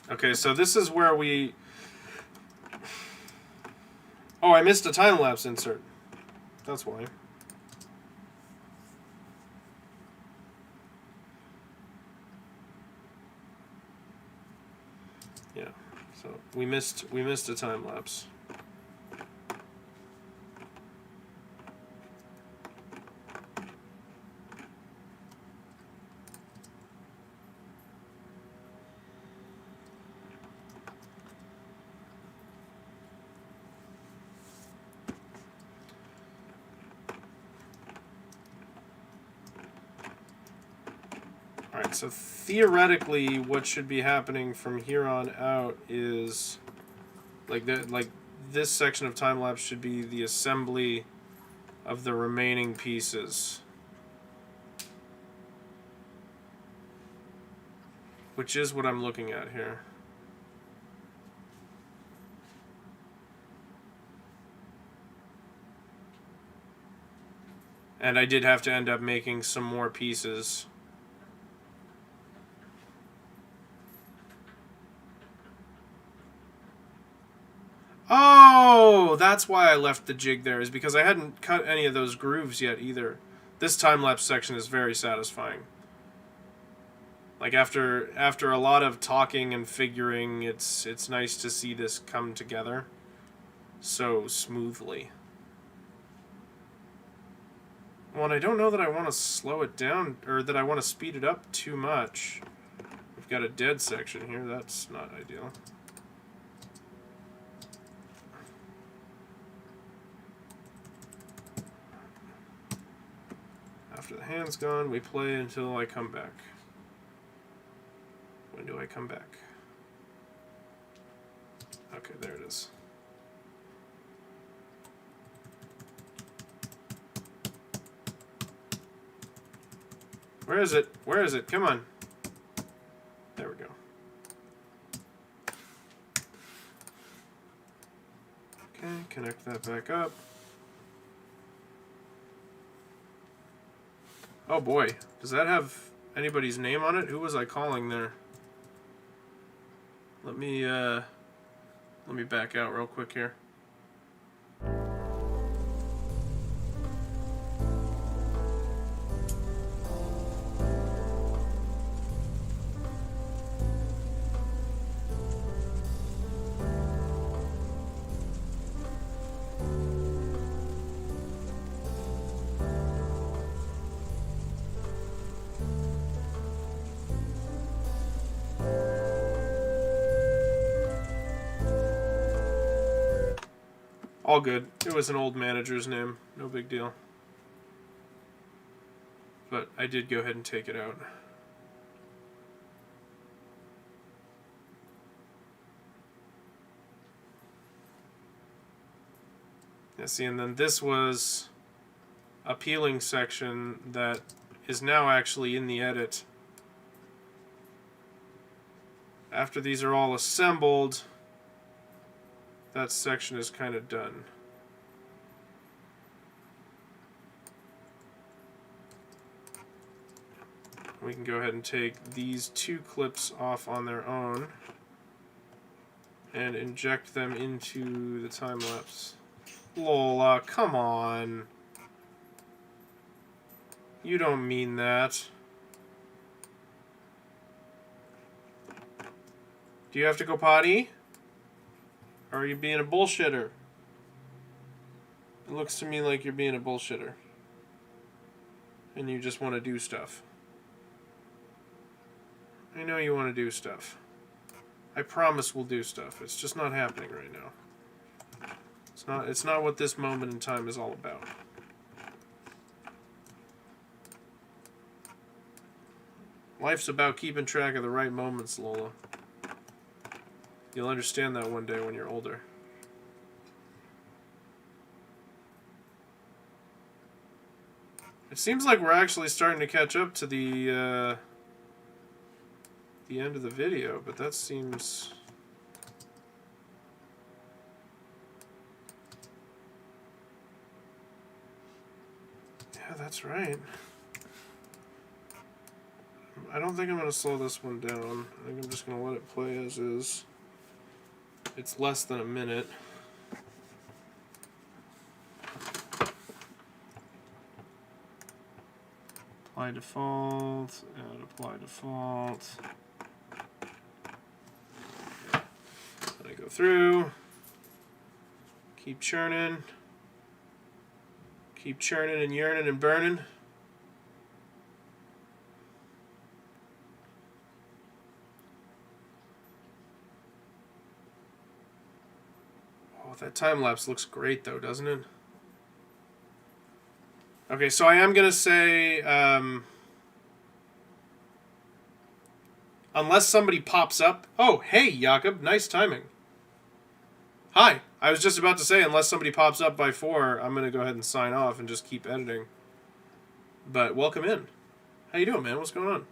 Okay, so this is where we... Oh, I missed a time-lapse insert. That's why. Yeah, so we missed a time-lapse. Alright, so theoretically what should be happening from here on out is like this section of time lapse should be the assembly of the remaining pieces. Which is what I'm looking at here. And I did have to end up making some more pieces. Oh, that's why I left the jig there, is because I hadn't cut any of those grooves yet either. This time-lapse section is very satisfying. Like after a lot of talking and figuring, it's nice to see this come together so smoothly. Well, and I don't know that I want to slow it down, or that I want to speed it up too much. We've got a dead section here, that's not ideal. After the hand's gone, we play until I come back. When do I come back? Okay, there it is. Where is it? Where is it? Come on. There we go. Okay, connect that back up. Oh boy, does that have anybody's name on it? Who was I calling there? Let me back out real quick here. All good. It was an old manager's name. No big deal. But I did go ahead and take it out. Yeah, see, and then this was a peeling section that is now actually in the edit. After these are all assembled, that section is kind of done. We can go ahead and take these two clips off on their own and inject them into the time lapse. Lola, come on. You don't mean that. Do you have to go potty? Or are you being a bullshitter? It looks to me like you're being a bullshitter. And you just want to do stuff. I know you want to do stuff. I promise we'll do stuff. It's just not happening right now. It's not what this moment in time is all about. Life's about keeping track of the right moments, Lola. You'll understand that one day when you're older. It seems like we're actually starting to catch up to the end of the video, but that seems... Yeah, that's right. I don't think I'm going to slow this one down. I think I'm just going to let it play as is. It's less than a minute. Apply default, add apply default. Let it go through. Keep churning. Keep churning and yearning and burning. Oh, that time lapse looks great though, doesn't it? Okay, so I am going to say, unless somebody pops up. Oh, hey, Jakob, nice timing. Hi, I was just about to say, unless somebody pops up by 4, I'm going to go ahead and sign off and just keep editing. But welcome in. How you doing, man? What's going on?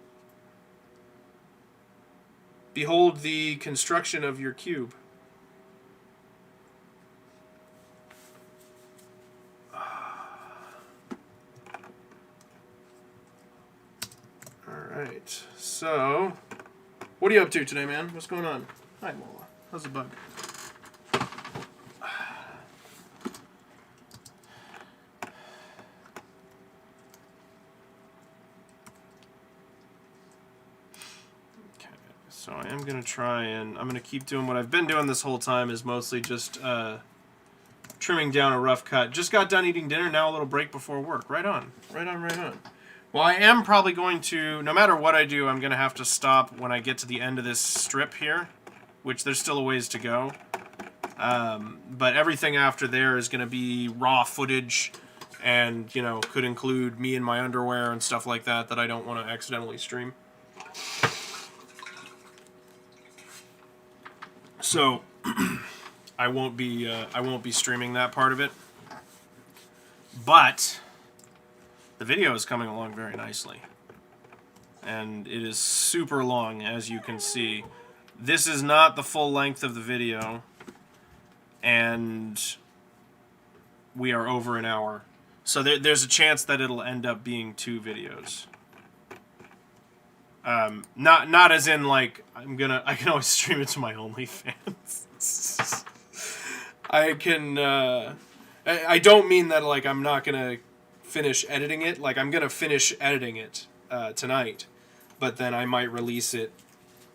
Behold the construction of your cube. Alright, so, what are you up to today, man? What's going on? Hi, Lola. How's the bug? Okay, so I am going to try and, I'm going to keep doing what I've been doing this whole time, is mostly just trimming down a rough cut. Just got done eating dinner, now a little break before work. Right on, right on, right on. Well, I am probably going to, no matter what I do, I'm going to have to stop when I get to the end of this strip here, which there's still a ways to go. But everything after there is going to be raw footage and, you know, could include me in my underwear and stuff like that that I don't want to accidentally stream. So, I won't be streaming that part of it. But the video is coming along very nicely. And it is super long, as you can see. This is not the full length of the video. And we are over an hour. So there's a chance that it'll end up being 2 videos. Not as in, like, I can always stream it to my OnlyFans. I can, I don't mean that, like, I'm not gonna finish editing it. Like, I'm gonna finish editing it tonight, but then I might release it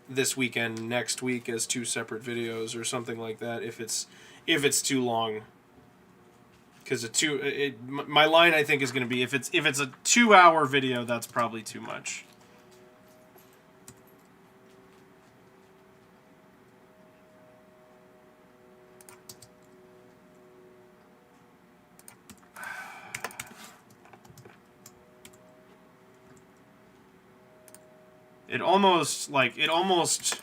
this weekend, next week, as 2 separate videos or something like that if it's too long. Because my line, I think, is going to be if it's a 2-hour video, that's probably too much. It almost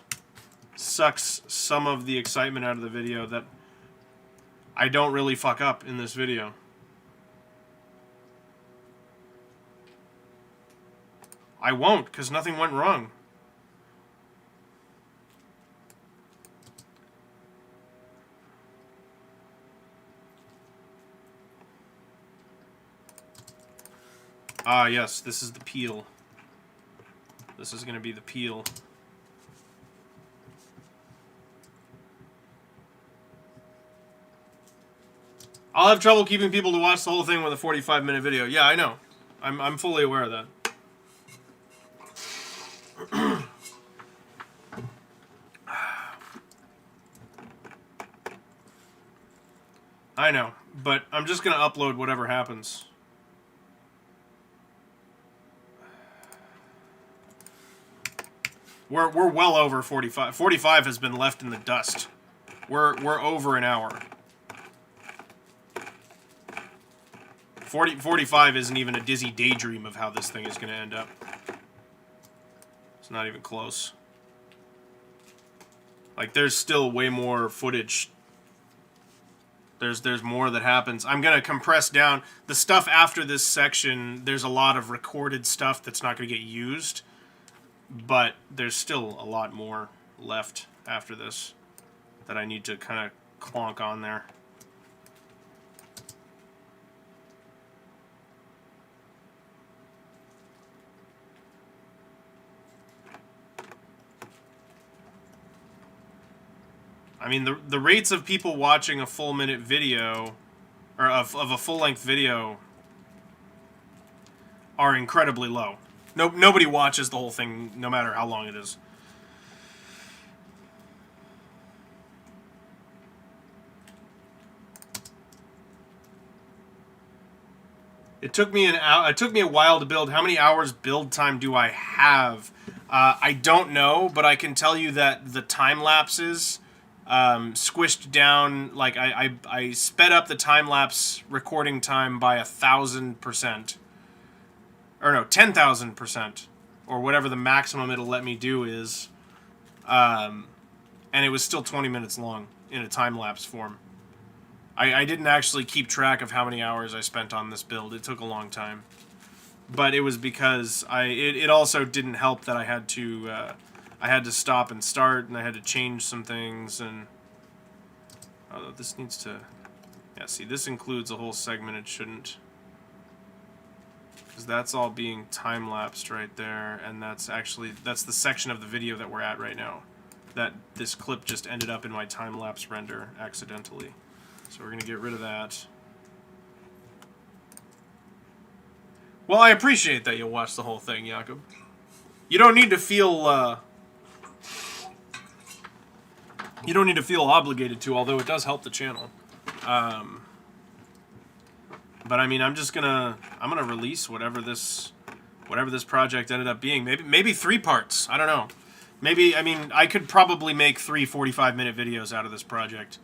sucks some of the excitement out of the video that I don't really fuck up in this video. I won't, because nothing went wrong. Ah, yes, this is the peel. This is going to be the peel. I'll have trouble keeping people to watch the whole thing with a 45-minute video. Yeah, I know. I'm fully aware of that. I know, but I'm just going to upload whatever happens. We're well over 45. 45 has been left in the dust. We're over an hour. 45 isn't even a dizzy daydream of how this thing is going to end up. It's not even close. Like, there's still way more footage. There's more that happens. I'm going to compress down the stuff after this section. There's a lot of recorded stuff that's not going to get used. But there's still a lot more left after this that I need to kind of clonk on there. I mean, the rates of people watching a full-minute video, or of a full-length video, are incredibly low. Nobody watches the whole thing, no matter how long it is. It took me a while to build. How many hours build time do I have? I don't know, but I can tell you that the time lapses squished down. Like I sped up the time lapse recording time by 1,000%. Or no, 10,000%, or whatever the maximum it'll let me do is, and it was still 20 minutes long in a time-lapse form. I didn't actually keep track of how many hours I spent on this build. It took a long time, but it was because it also didn't help that I had to stop and start, and I had to change some things, and although this needs to, yeah, see, this includes a whole segment. It shouldn't. Because that's all being time-lapsed right there, and that's the section of the video that we're at right now. That this clip just ended up in my time-lapse render accidentally. So we're going to get rid of that. Well, I appreciate that you'll watch the whole thing, Jakob. You don't need to feel, you don't need to feel obligated to, although it does help the channel. But I mean, I'm gonna release whatever this project ended up being. Maybe 3 parts. I don't know. Maybe, I mean, I could probably make 3 45-minute videos out of this project.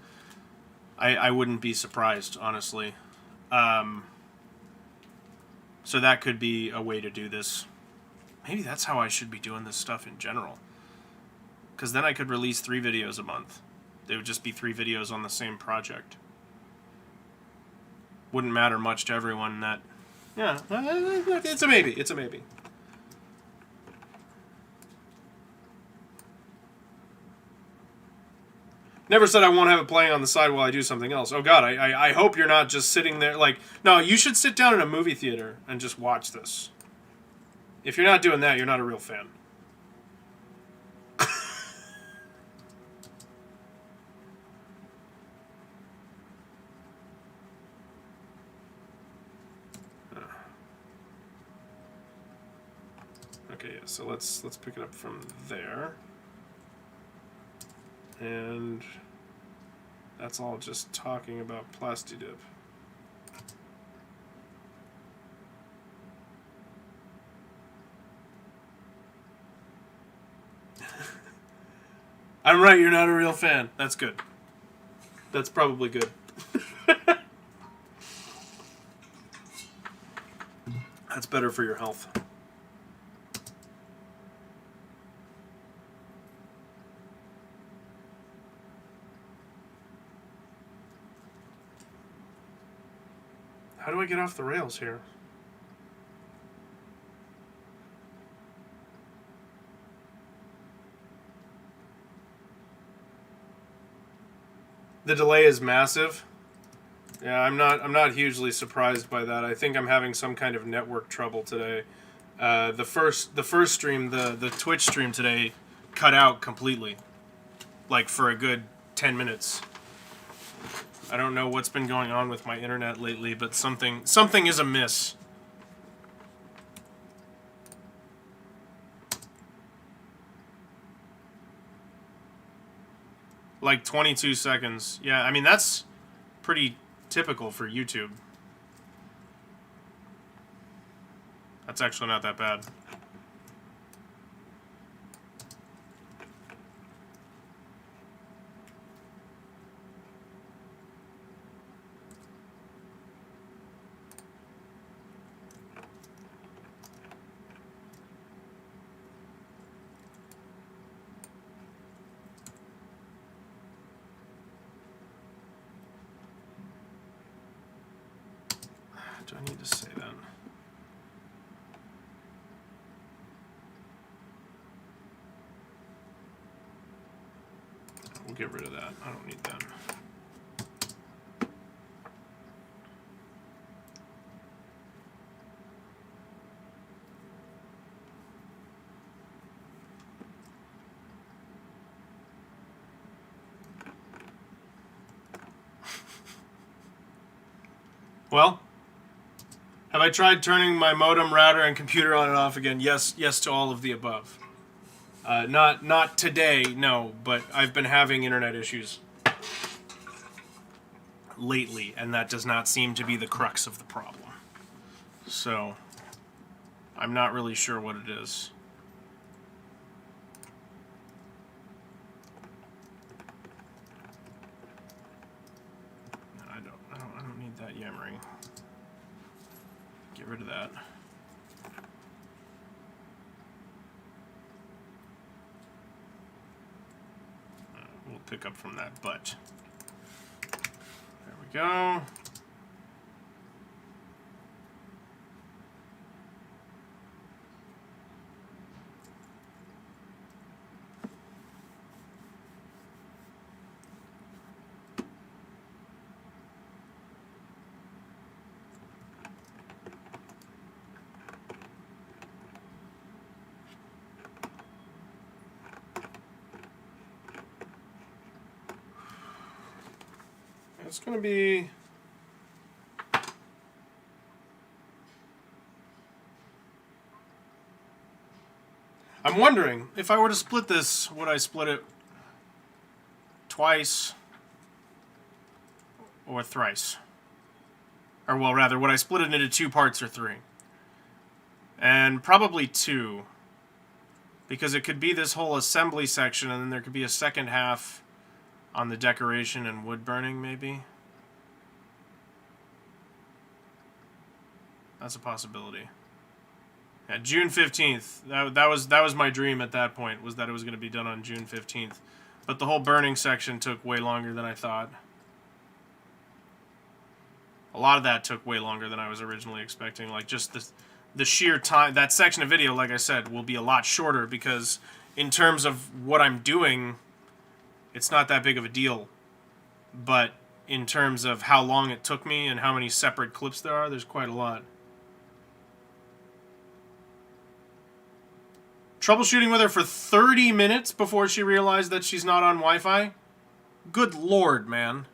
I wouldn't be surprised, honestly. So that could be a way to do this. Maybe that's how I should be doing this stuff in general. Because then I could release 3 videos a month. They would just be 3 videos on the same project. Wouldn't matter much to everyone that... Yeah, it's a maybe. It's a maybe. Never said I won't have it playing on the side while I do something else. Oh god, I hope you're not just sitting there like... No, you should sit down in a movie theater and just watch this. If you're not doing that, you're not a real fan. Okay, yeah, so let's pick it up from there. And that's all just talking about Plastidip. I'm right, you're not a real fan. That's good. That's probably good. That's better for your health. I get off the rails here? The delay is massive. Yeah, I'm not hugely surprised by that. I think I'm having some kind of network trouble today. The first stream, the Twitch stream today, cut out completely, like for a good 10 minutes. I don't know what's been going on with my internet lately, but something is amiss. Like 22 seconds. Yeah, I mean that's pretty typical for YouTube. That's actually not that bad. Do I need to say that? We'll get rid of that. I don't need that. Well, have I tried turning my modem, router, and computer on and off again? Yes to all of the above. Not today, no, but I've been having internet issues lately, and that does not seem to be the crux of the problem. So, I'm not really sure what it is. No, I don't need that yammering. Get rid of that. We'll pick up from that, but there we go. It's going to be... I'm wondering, if I were to split this, would I split it twice or thrice? Or, well, rather, would I split it into 2 parts or 3? And probably 2. Because it could be this whole assembly section, and then there could be a second half on the decoration and wood burning, maybe. That's a possibility. Yeah, June 15th. That was my dream at that point, was that it was going to be done on June 15th. But the whole burning section took way longer than I thought. A lot of that took way longer than I was originally expecting. Like, just the sheer time... That section of video, like I said, will be a lot shorter because in terms of what I'm doing, it's not that big of a deal. But in terms of how long it took me and how many separate clips there are, there's quite a lot. Troubleshooting with her for 30 minutes before she realized that she's not on Wi-Fi? Good lord, man.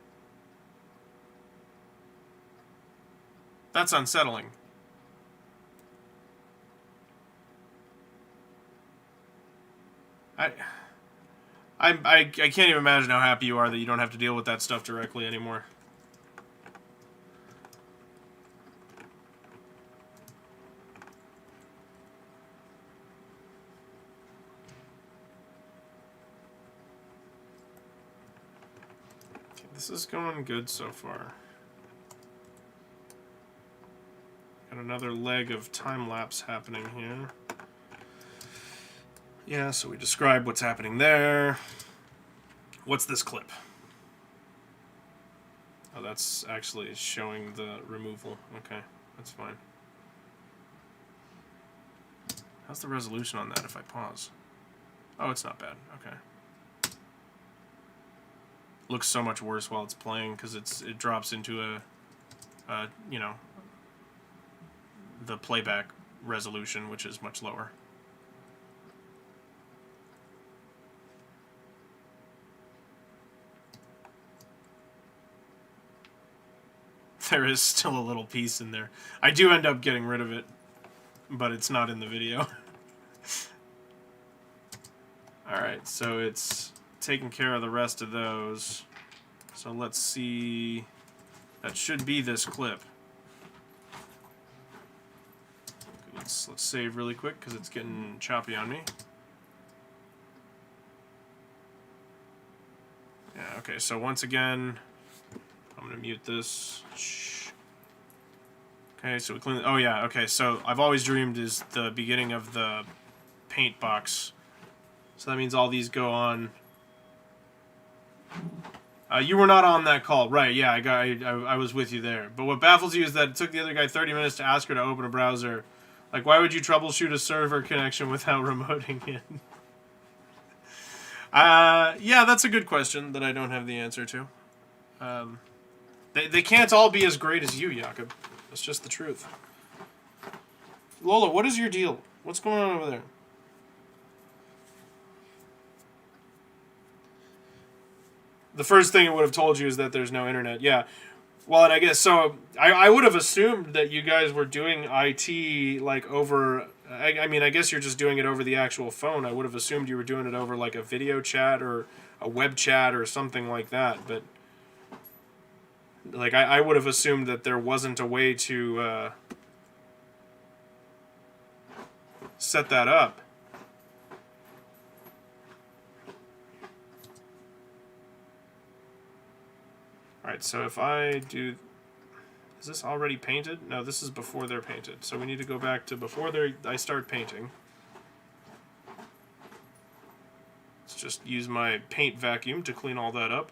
That's unsettling. I can't even imagine how happy you are that you don't have to deal with that stuff directly anymore. Okay, this is going good so far. Got another leg of time-lapse happening here. Yeah, so we describe what's happening there. What's this clip? Oh, that's actually showing the removal. Okay, that's fine. How's the resolution on that if I pause? Oh, it's not bad. Okay. Looks so much worse while it's playing because it drops into a you know, the playback resolution, which is much lower. There is still a little piece in there. I do end up getting rid of it, but it's not in the video. Alright, so it's taking care of the rest of those. So let's see. That should be this clip. Let's save really quick because it's getting choppy on me. Yeah, okay, so once again, I'm going to mute this. Shh. Okay, so we clean. Oh, yeah, okay, so I've always dreamed is the beginning of the paint box. So that means all these go on. You were not on that call, right? Yeah, I was with you there. But what baffles you is that it took the other guy 30 minutes to ask her to open a browser. Like, why would you troubleshoot a server connection without remoting in? Yeah, that's a good question that I don't have the answer to. They can't all be as great as you, Jakob. That's just the truth. Lola, what is your deal? What's going on over there? The first thing it would have told you is that there's no internet. Yeah. Well, and I guess, so, I would have assumed that you guys were doing IT, like, over... I mean, I guess you're just doing it over the actual phone. I would have assumed you were doing it over, like, a video chat or a web chat or something like that, but... Like, I would have assumed that there wasn't a way to set that up. Alright, so if I do... Is this already painted? No, this is before they're painted. So we need to go back to before I start painting. Let's just use my paint vacuum to clean all that up.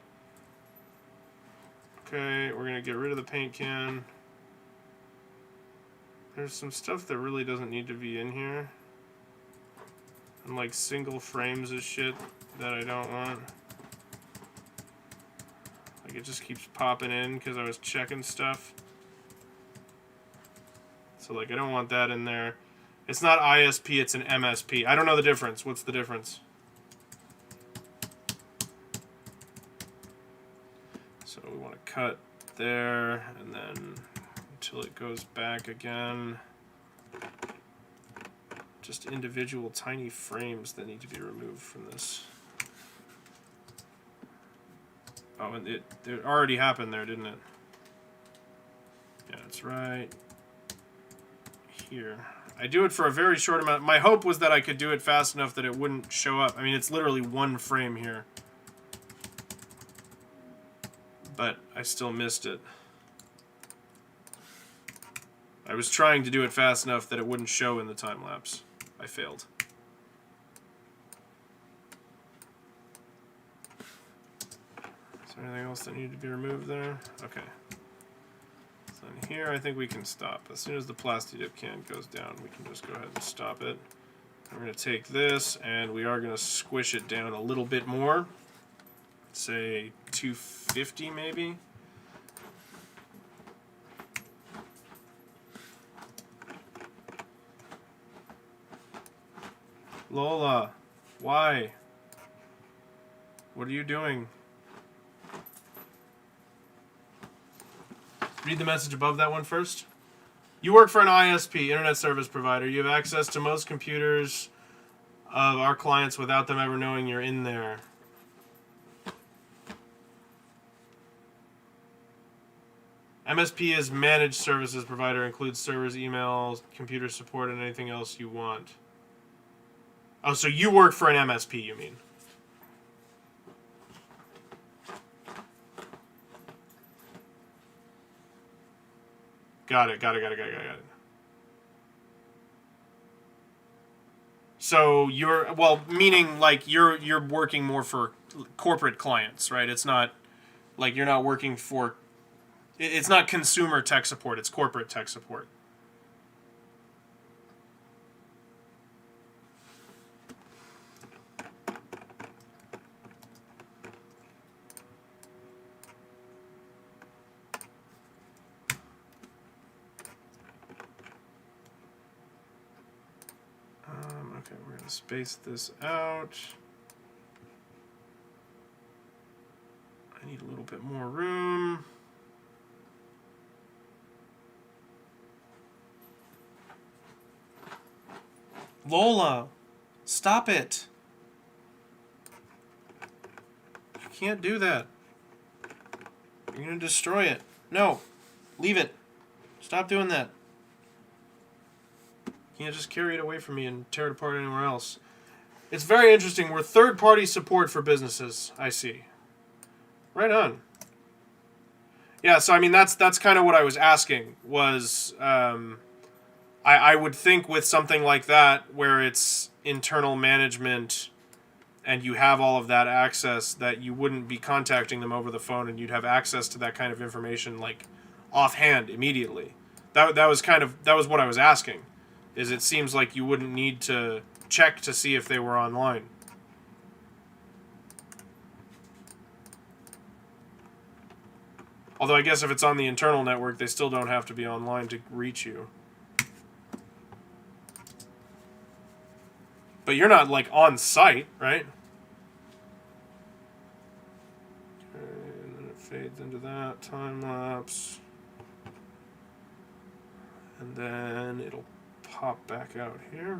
Okay, we're going to get rid of the paint can. There's some stuff that really doesn't need to be in here. And like single frames of shit that I don't want. Like it just keeps popping in because I was checking stuff. So like I don't want that in there. It's not ISP, it's an MSP. I don't know the difference. What's the difference? So we want to cut there and then until it goes back again. Just individual tiny frames that need to be removed from this. Oh, and it already happened there, didn't it? Yeah, that's right here. I do it for a very short amount. My hope was that I could do it fast enough that it wouldn't show up. I mean, it's literally one frame here. But I still missed it. I was trying to do it fast enough that it wouldn't show in the time lapse. I failed. Is there anything else that needed to be removed there? Okay. So in here I think we can stop. As soon as the plastic dip can goes down, we can just go ahead and stop it. We're going to take this and we are going to squish it down a little bit more. Say 250 maybe. Lola, why? What are you doing? Read the message above that one first. You work for an ISP, Internet Service Provider. You have access to most computers of our clients without them ever knowing you're in there. MSP is Managed Services Provider, includes servers, emails, computer support, and anything else you want. Oh, so you work for an MSP, you mean? Got it. So you're, well, meaning like you're working more for corporate clients, right? It's not like you're not working for It's not consumer tech support, it's corporate tech support. Okay, we're going to space this out. I need a little bit more room. Lola, stop it. You can't do that. You're going to destroy it. No, leave it. Stop doing that. You can't just carry it away from me and tear it apart anywhere else. It's very interesting. We're third-party support for businesses, I see. Right on. Yeah, so I mean, that's kind of what I was asking, was I would think with something like that, where it's internal management and you have all of that access, that you wouldn't be contacting them over the phone and you'd have access to that kind of information like offhand immediately. That was what I was asking. Is it seems like you wouldn't need to check to see if they were online. Although I guess if it's on the internal network, they still don't have to be online to reach you. But you're not, like, on site, right? Okay, and then it fades into that time lapse. And then it'll pop back out here.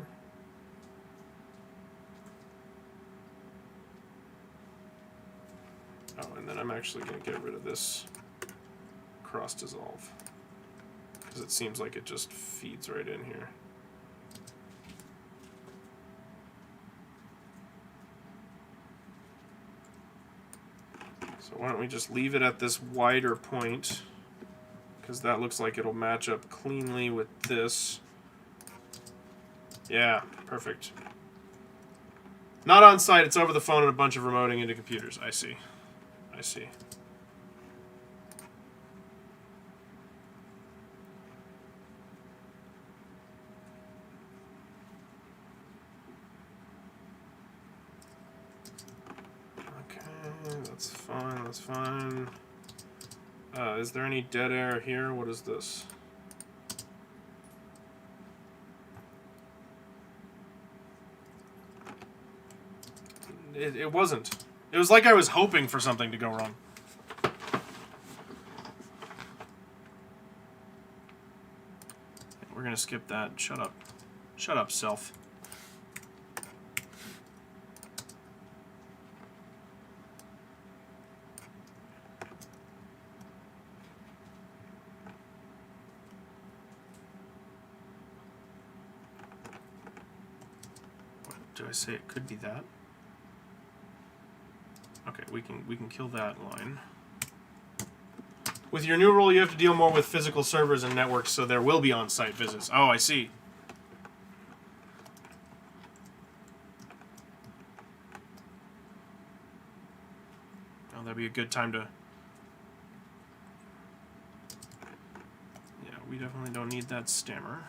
Oh, and then I'm actually going to get rid of this cross dissolve, because it seems like it just feeds right in here. So why don't we just leave it at this wider point, because that looks like it'll match up cleanly with this. Yeah, perfect. Not on site, it's over the phone and a bunch of remoting into computers. I see. I see. That's fine, that's fine. Is there any dead air here? What is this? It wasn't. It was like I was hoping for something to go wrong. We're gonna skip that. Shut up. Shut up, self. Do I say it could be that? Okay, we can kill that line. With your new role, you have to deal more with physical servers and networks, so there will be on-site visits. Oh, I see. Oh, that'd be a good time to... Yeah, we definitely don't need that stammer.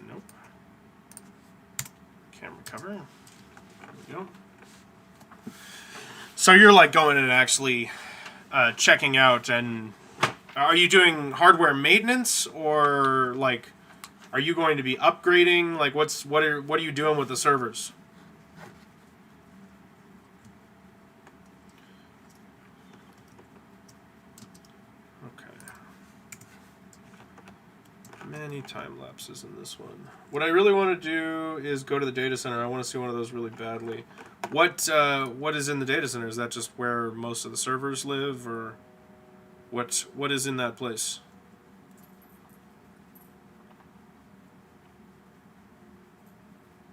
Nope. Camera cover. There we go. So you're like going in and actually checking out, and are you doing hardware maintenance, or like are you going to be upgrading? Like what are you doing with the servers? Many time lapses in this one. What I really want to do is go to the data center. I want to see one of those really badly. What is in the data center? Is that just where most of the servers live, or what is in that place?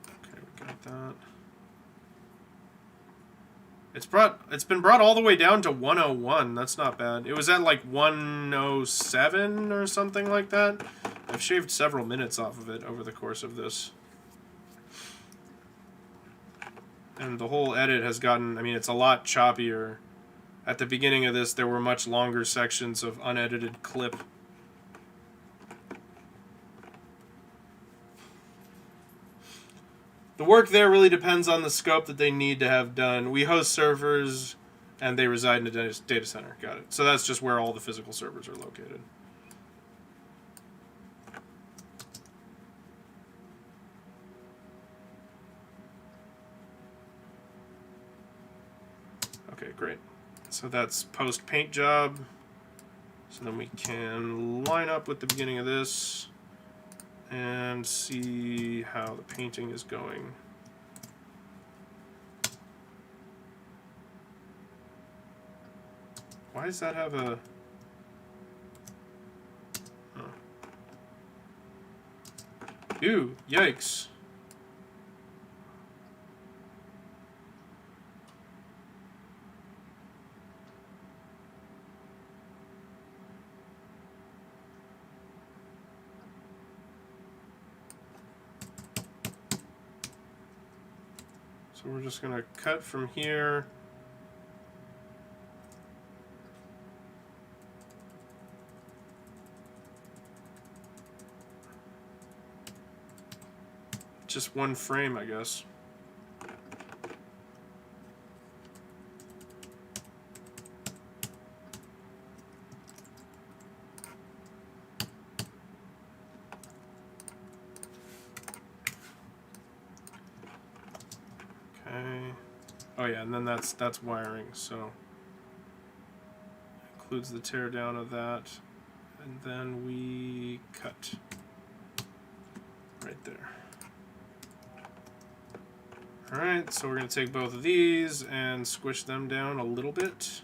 Okay, we got that. It's been brought all the way down to 101. That's not bad. It was at like 107 or something like that. I've shaved several minutes off of it over the course of this. And the whole edit has gotten, I mean, it's a lot choppier At the beginning of this, there were much longer sections of unedited clip. The work there really depends on the scope that they need to have done. We host servers, and they reside in a data center. Got it. So that's just where all the physical servers are located. Okay, great. So that's post paint job. So then we can line up with the beginning of this and see how the painting is going. Why does that have a... Oh. Ew, yikes. So we're just going to cut from here. Just one frame, I guess. Okay. Oh yeah, and then that's wiring, so includes the tear down of that, and then we cut right there. Alright, so we're going to take both of these and squish them down a little bit.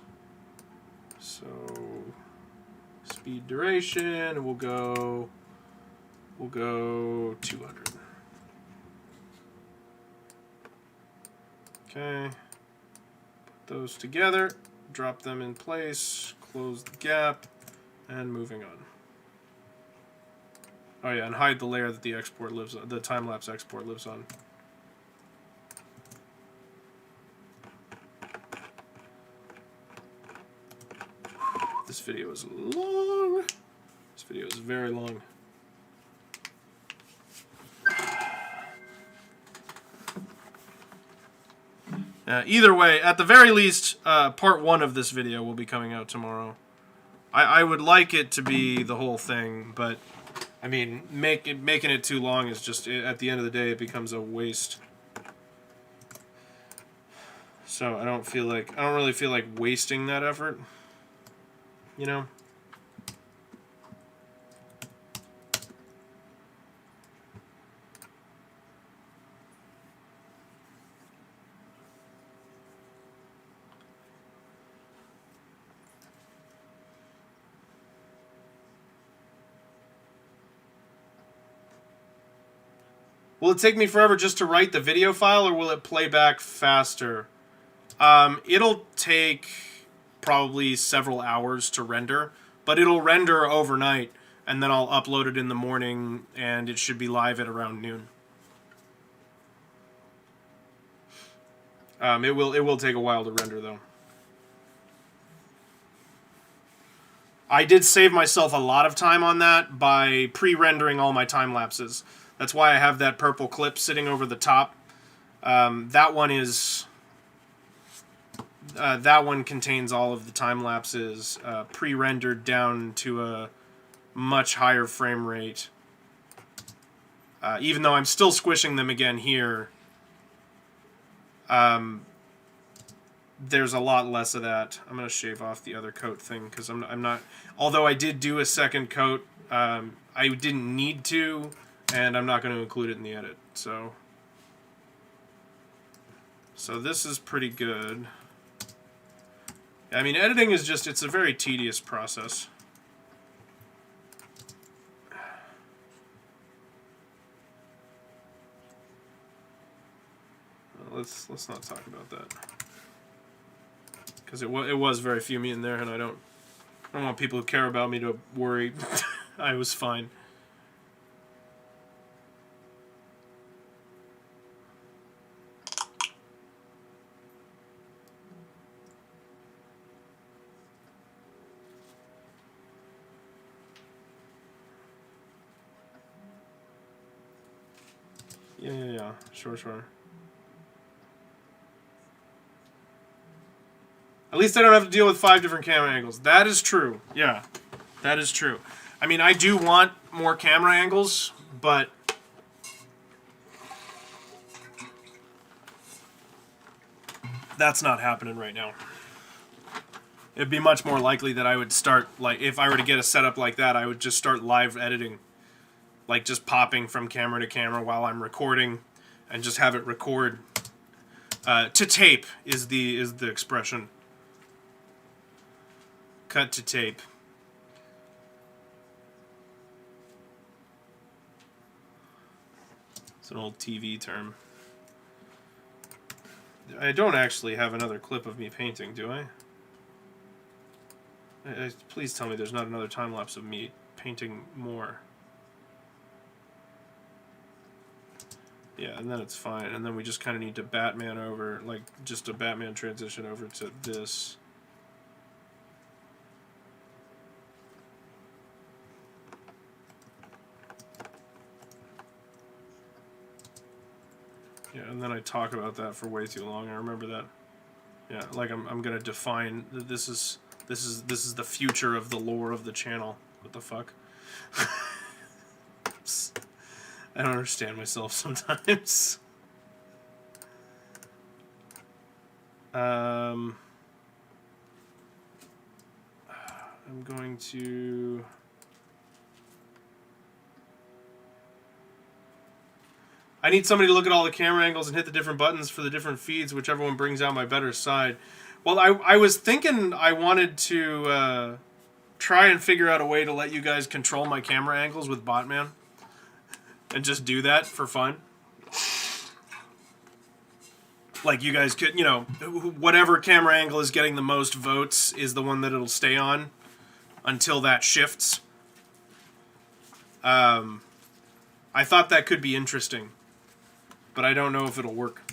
So, speed duration, we'll go 200. Okay, put those together, drop them in place, close the gap, and moving on. Oh yeah, and hide the layer that the export lives on, the time-lapse export lives on. This video is long. This video is very long. Either way, at the very least, part 1 of this video will be coming out tomorrow. I would like it to be the whole thing, but I mean, making it too long is just, at the end of the day, it becomes a waste. So I don't really feel like wasting that effort. You know? Will it take me forever just to write the video file, or will it play back faster? It'll take probably several hours to render, but it'll render overnight, and then I'll upload it in the morning, and it should be live at around noon. It will take a while to render, though. I did save myself a lot of time on that by pre-rendering all my time lapses. That's why I have that purple clip sitting over the top. That one is... that one contains all of the time lapses pre-rendered down to a much higher frame rate. Even though I'm still squishing them again here, there's a lot less of that. I'm going to shave off the other coat thing because I'm not... Although I did do a second coat, I didn't need to, and I'm not going to include it in the edit. So this is pretty good. I mean, editing is just, it's a very tedious process. Let's not talk about that. Because it was very fumey in there, and I don't want people who care about me to worry. I was fine. Yeah. Sure. At least I don't have to deal with 5 different camera angles. That is true. Yeah, that is true. I mean, I do want more camera angles, but that's not happening right now. It'd be much more likely that I would start, like, if I were to get a setup like that, I would just start live editing. Like, just popping from camera to camera while I'm recording, and just have it record. To tape is the expression. Cut to tape. It's an old TV term. I don't actually have another clip of me painting, do I? Please tell me there's not another time-lapse of me painting more. Yeah, and then it's fine. And then we just kind of need to Batman over, like, just a Batman transition over to this. Yeah, and then I talk about that for way too long. I remember that. Yeah, like I'm gonna define that this is the future of the lore of the channel. What the fuck? I don't understand myself sometimes. I'm going to. I need somebody to look at all the camera angles and hit the different buttons for the different feeds, whichever one brings out my better side. Well, I was thinking I wanted to try and figure out a way to let you guys control my camera angles with Botman. And just do that for fun. Like, you guys could, you know, whatever camera angle is getting the most votes is the one that it'll stay on until that shifts. I thought that could be interesting. But I don't know if it'll work.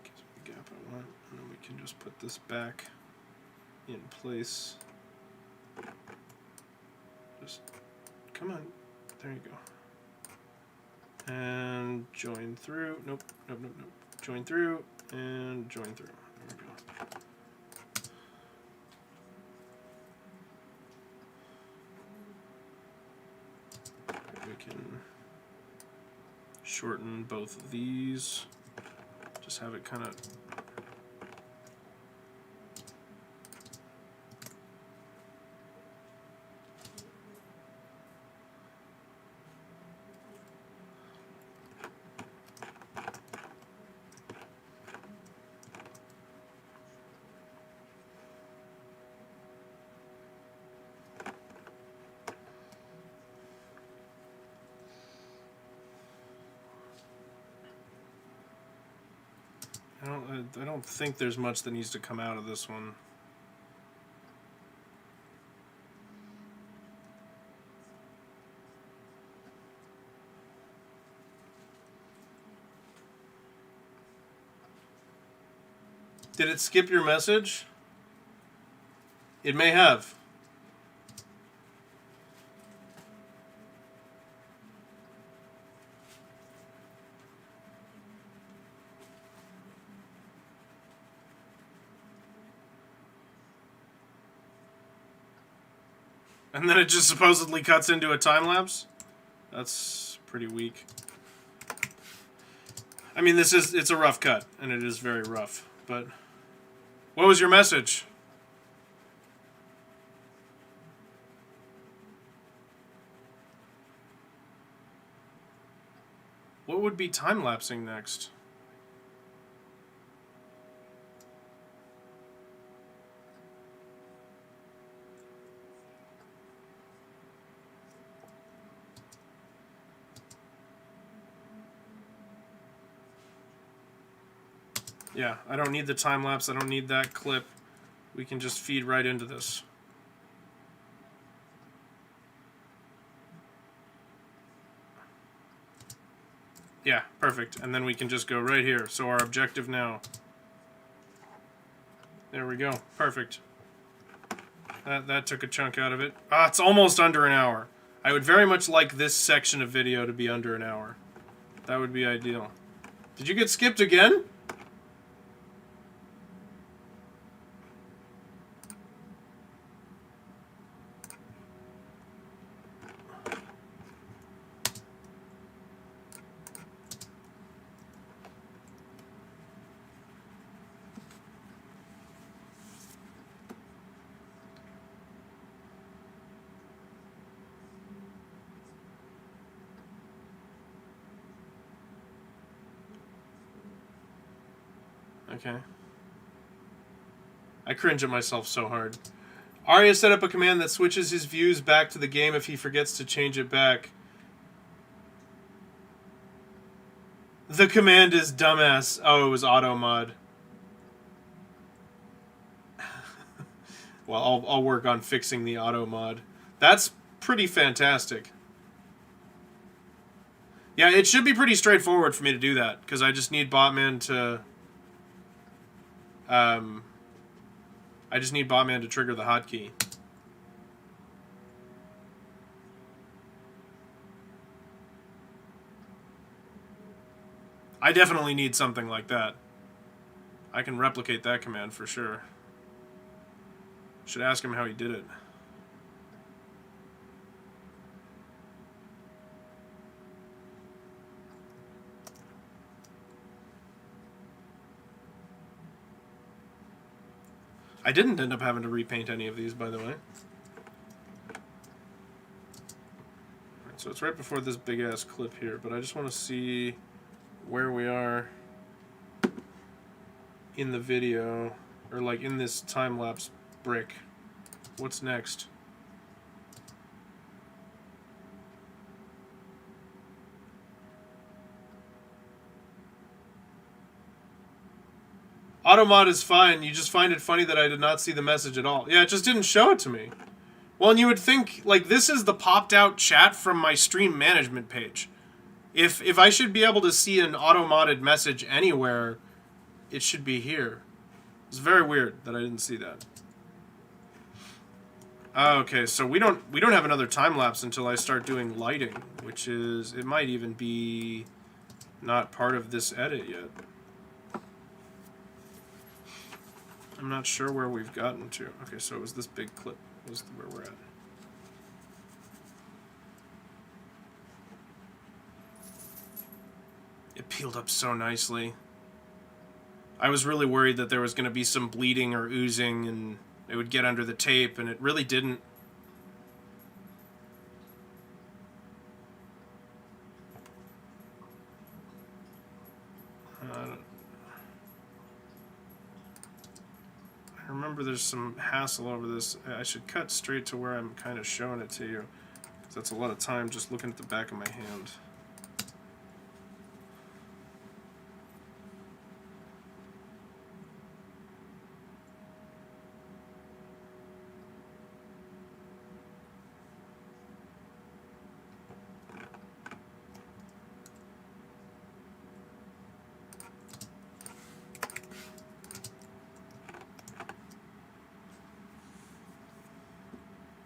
Gives me the gap I want, and then we can just put this back in place. Just, come on. There you go. And join through. Nope. Join through, and join through. There we go. We can shorten both of these. Just have it kind of. I don't think there's much that needs to come out of this one. Did it skip your message? It may have. And then it just supposedly cuts into a time lapse? That's pretty weak. I mean, it's a rough cut, and it is very rough, but what was your message? What would be time lapsing next? Yeah, I don't need the time lapse. I don't need that clip. We can just feed right into this. Yeah, perfect. And then we can just go right here. So our objective now. There we go. Perfect. That took a chunk out of it. Ah, it's almost under an hour. I would very much like this section of video to be under an hour. That would be ideal. Did you get skipped again? Okay. I cringe at myself so hard. Arya set up a command that switches his views back to the game if he forgets to change it back. The command is dumbass. Oh, it was auto mod. Well, I'll work on fixing the auto mod. That's pretty fantastic. Yeah, it should be pretty straightforward for me to do that, because I just need Botman to... I just need Botman to trigger the hotkey. I definitely need something like that. I can replicate that command for sure. Should ask him how he did it. I didn't end up having to repaint any of these, by the way. Alright, so it's right before this big-ass clip here, but I just want to see where we are in the video, or like in this time-lapse brick. What's next? Automod is fine. You just find it funny that I did not see the message at all. Yeah, it just didn't show it to me. Well, and you would think, like, this is the popped-out chat from my stream management page. If I should be able to see an auto-modded message anywhere, it should be here. It's very weird that I didn't see that. Okay, so we don't have another time lapse until I start doing lighting, which is, it might even be not part of this edit yet. I'm not sure where we've gotten to. Okay, so it was this big clip was where we're at. It peeled up so nicely. I was really worried that there was going to be some bleeding or oozing and it would get under the tape, and it really didn't. I remember there's some hassle over this. I should cut straight to where I'm kind of showing it to you, because that's a lot of time just looking at the back of my hand.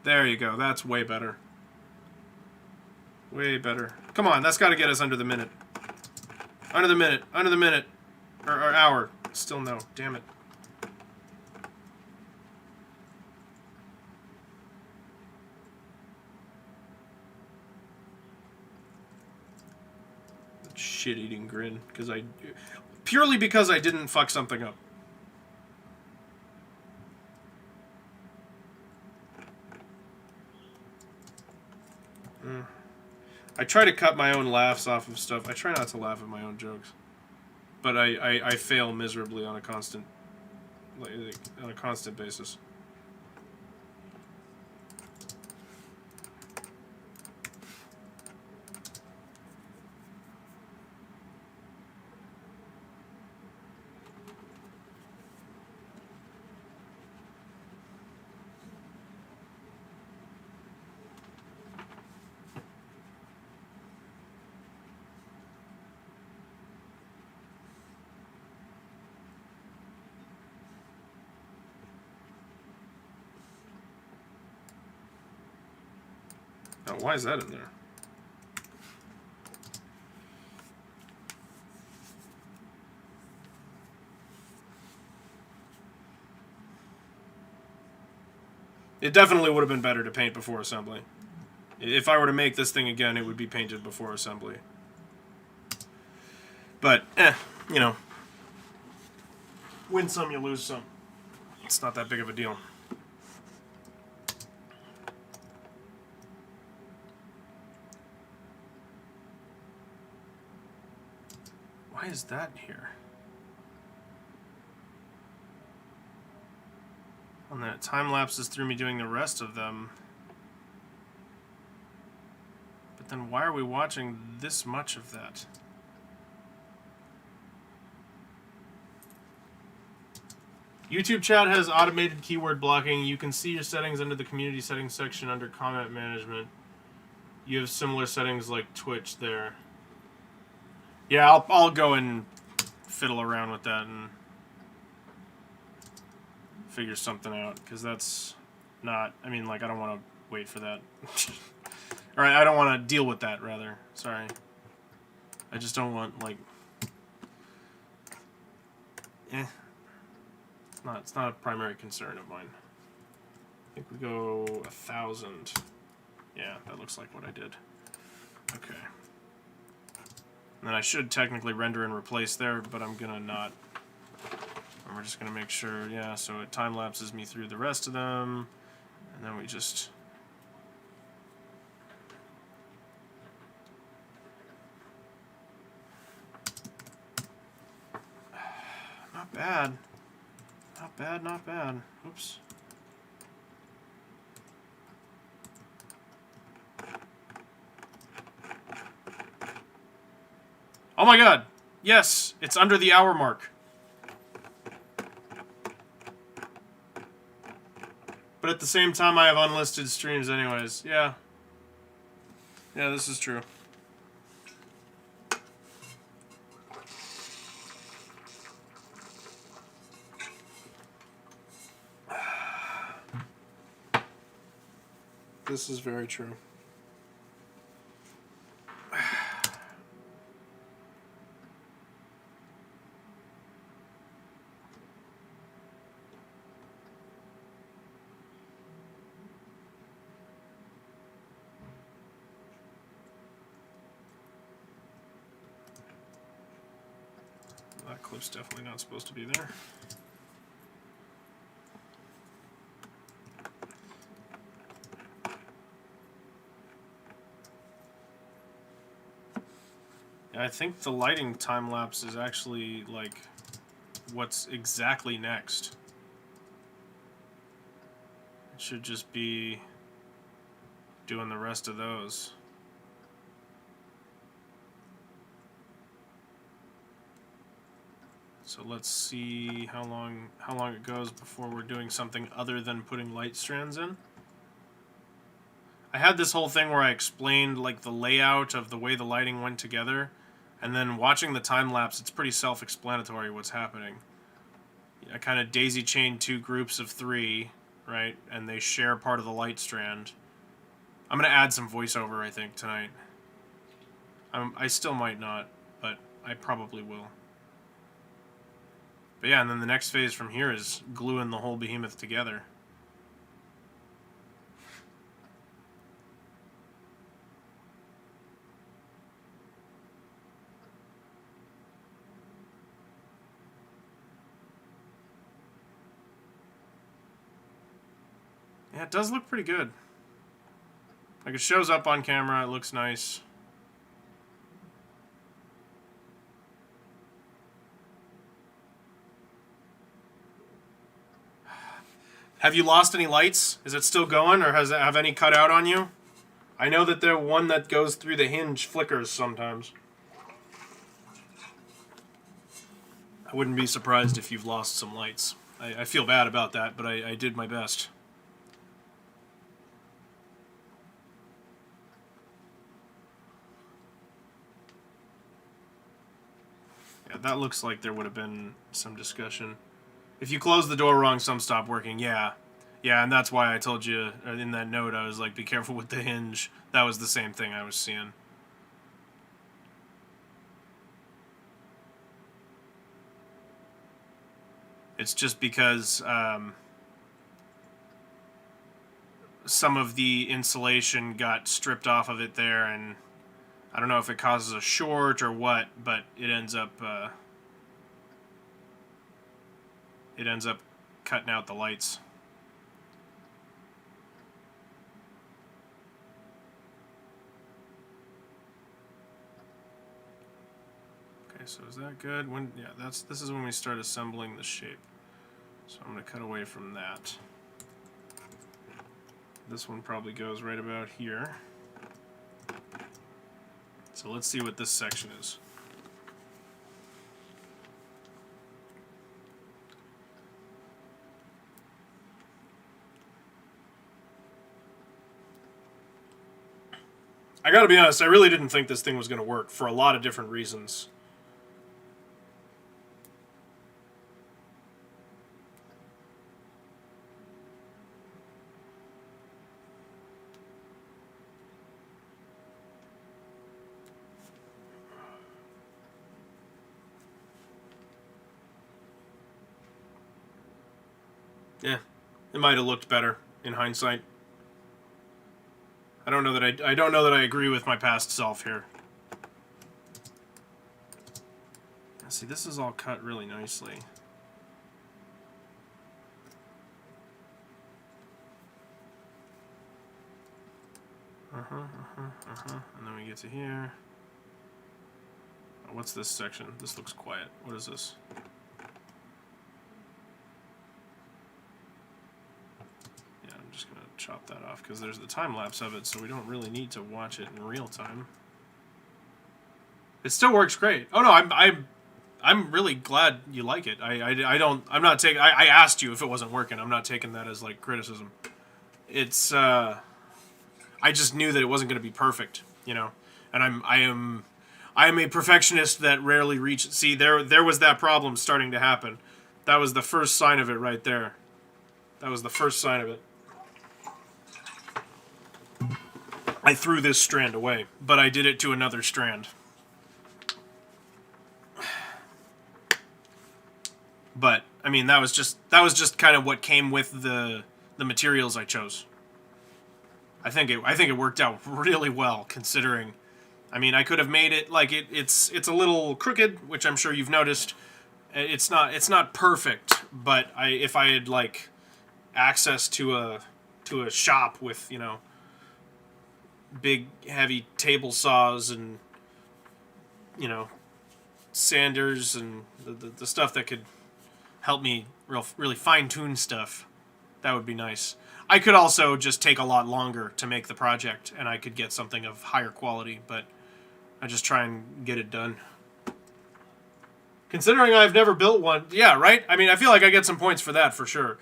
There you go. That's way better. Way better. Come on, that's got to get us under the minute. Under the minute. Under the minute. Or hour. Still no. Damn it. Shit-eating grin. Purely because I didn't fuck something up. I try to cut my own laughs off of stuff. I try not to laugh at my own jokes, but I fail miserably on a constant basis. Oh, why is that in there? It definitely would have been better to paint before assembly. If I were to make this thing again, it would be painted before assembly. But, you know. Win some, you lose some. It's not that big of a deal. Why is that here? And then it time lapses through me doing the rest of them. But then why are we watching this much of that? YouTube chat has automated keyword blocking. You can see your settings under the community settings section under comment management. You have similar settings like Twitch there. Yeah, I'll go and fiddle around with that and figure something out, because that's not, I mean, like, I don't want to wait for that. Or I don't want to deal with that, rather. Sorry. I just don't want, like, it's not a primary concern of mine. I think we go 1,000. Yeah, that looks like what I did. Okay. And then I should technically render and replace there, but I'm gonna not. And we're just gonna make sure, yeah, so it time lapses me through the rest of them, and then we just. Not bad. Not bad, not bad. Oops. Oh my god! Yes! It's under the hour mark. But at the same time, I have unlisted streams anyways. Yeah. Yeah, this is true. This is very true. That clip's definitely not supposed to be there. I think the lighting time lapse is actually like what's exactly next. It should just be doing the rest of those. So let's see how long it goes before we're doing something other than putting light strands in. I had this whole thing where I explained like the layout of the way the lighting went together. And then watching the time lapse, it's pretty self-explanatory what's happening. I kind of daisy chain two groups of 3, right? And they share part of the light strand. I'm going to add some voiceover, I think, tonight. I still might not, but I probably will. But yeah, and then the next phase from here is gluing the whole behemoth together. Yeah, it does look pretty good. Like, it shows up on camera, it looks nice. Have you lost any lights? Is it still going, or have any cut out on you? I know that the one that goes through the hinge flickers sometimes. I wouldn't be surprised if you've lost some lights. I feel bad about that, but I did my best. Yeah, that looks like there would have been some discussion. If you close the door wrong, some stop working, yeah. Yeah, and that's why I told you in that note, I was like, be careful with the hinge. That was the same thing I was seeing. It's just because some of the insulation got stripped off of it there, and I don't know if it causes a short or what, but it ends up cutting out the lights. Okay, so is that good? Yeah, this is when we start assembling the shape. So I'm going to cut away from that. This one probably goes right about here. So let's see what this section is. I gotta be honest, I really didn't think this thing was going to work for a lot of different reasons. Yeah, it might have looked better in hindsight. I don't know that I agree with my past self here. See, this is all cut really nicely. And then we get to here. Oh, what's this section? This looks quiet. What is this? I'm just going to chop that off because there's the time lapse of it, so we don't really need to watch it in real time. It still works great. Oh no, I'm really glad you like it. I'm not taking. I asked you if it wasn't working. I'm not taking that as like criticism. It's I just knew that it wasn't going to be perfect, and I am a perfectionist that rarely reaches. See, there was that problem starting to happen. That was the first sign of it right there. That was the first sign of it. I threw this strand away, but I did it to another strand. But I mean, that was just kind of what came with the materials I chose. I think it worked out really well considering. I mean, I could have made it like it's a little crooked, which I'm sure you've noticed. It's not perfect, but if I had like access to a shop with big heavy table saws and sanders and the stuff that could help me really fine-tune stuff, that would be nice. I could also just take a lot longer to make the project and I could get something of higher quality, but I just try and get it done. Considering I've never built one, yeah, right? I mean, I feel like I get some points for that for sure.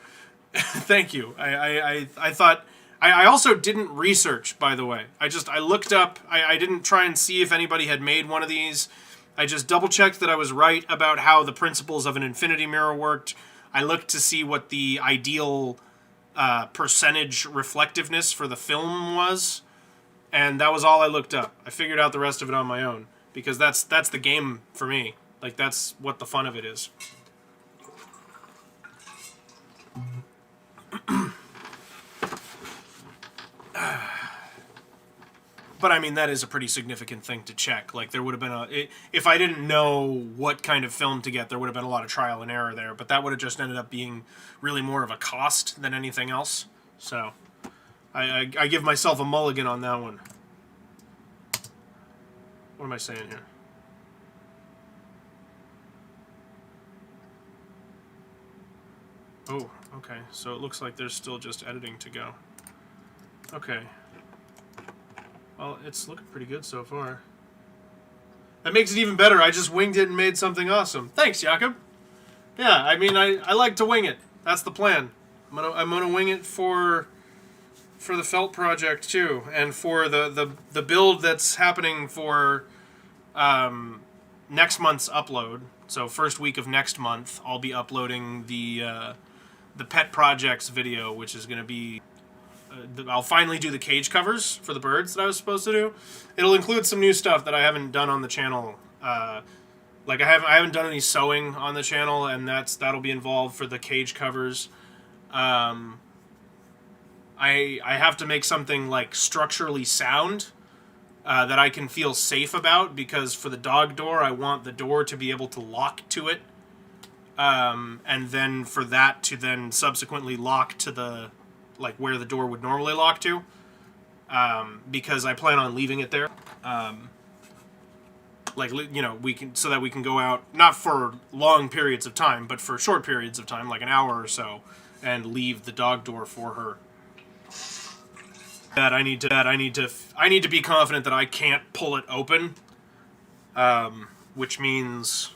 Thank you. I thought I also didn't research, by the way. I looked up. I didn't try and see if anybody had made one of these. I just double-checked that I was right about how the principles of an infinity mirror worked. I looked to see what the ideal percentage reflectiveness for the film was, and that was all I looked up. I figured out the rest of it on my own, because that's the game for me. Like, that's what the fun of it is. But I mean, that is a pretty significant thing to check. Like, there would have been if I didn't know what kind of film to get, there would have been a lot of trial and error there. But that would have just ended up being really more of a cost than anything else. So, I give myself a mulligan on that one. What am I saying here? Oh, okay. So it looks like there's still just editing to go. Okay. Well, it's looking pretty good so far. That makes it even better. I just winged it and made something awesome. Thanks, Jakob. Yeah, I mean, I like to wing it. That's the plan. I'm gonna wing it for the felt project too, and for the build that's happening for next month's upload. So first week of next month, I'll be uploading the the pet projects video, which is going to be I'll finally do the cage covers for the birds that I was supposed to do. It'll include some new stuff that I haven't done on the channel. Like I haven't done any sewing on the channel, and that'll be involved for the cage covers. I have to make something like structurally sound that I can feel safe about, because for the dog door, I want the door to be able to lock to it, and then for that to then subsequently lock to the like where the door would normally lock to, because I plan on leaving it there. Like, you know, so that we can go out, not for long periods of time, but for short periods of time, like an hour or so, and leave the dog door for her. I need to be confident that I can't pull it open, which means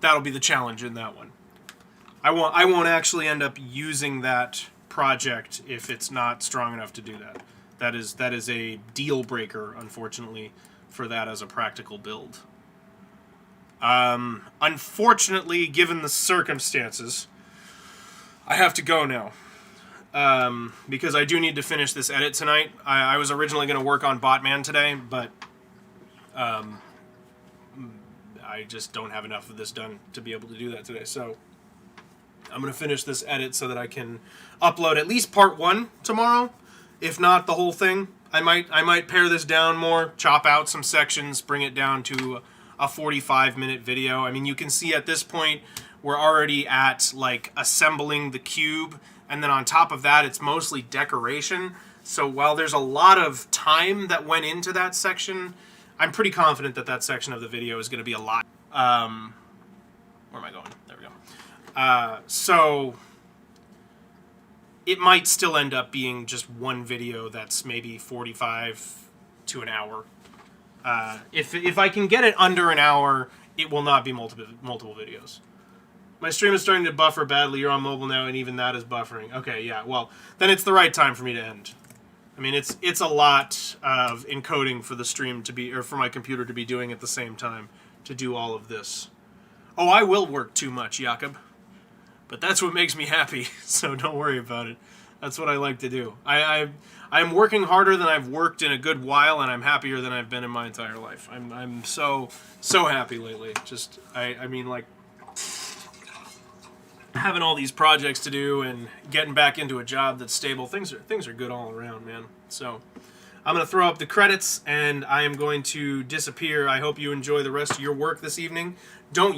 that'll be the challenge in that one. I won't actually end up using that project if it's not strong enough to do that. That is a deal breaker, unfortunately, for that as a practical build. Unfortunately, given the circumstances, I have to go now. Because I do need to finish this edit tonight. I was originally going to work on Botman today, but I just don't have enough of this done to be able to do that today. So I'm going to finish this edit so that I can upload at least part 1 tomorrow. If not the whole thing, I might pare this down more, chop out some sections, bring it down to a 45-minute video. I mean, you can see at this point we're already at like assembling the cube, and then on top of that it's mostly decoration. So while there's a lot of time that went into that section, I'm pretty confident that that section of the video is going to be a lot. Where am I going? There we go. So it might still end up being just one video that's maybe 45 to an hour. If I can get it under an hour, it will not be multiple videos. My stream is starting to buffer badly. You're on mobile now, and even that is buffering. Okay, yeah. Well, then it's the right time for me to end. I mean, it's a lot of encoding for the stream to be, or for my computer to be doing at the same time to do all of this. Oh, I will work too much, Jakob. But that's what makes me happy, so don't worry about it. That's what I like to do. I'm working harder than I've worked in a good while, and I'm happier than I've been in my entire life. I'm so happy lately. Just I mean, like, having all these projects to do and getting back into a job that's stable. Things are good all around, man. So I'm gonna throw up the credits, and I am going to disappear. I hope you enjoy the rest of your work this evening. Don't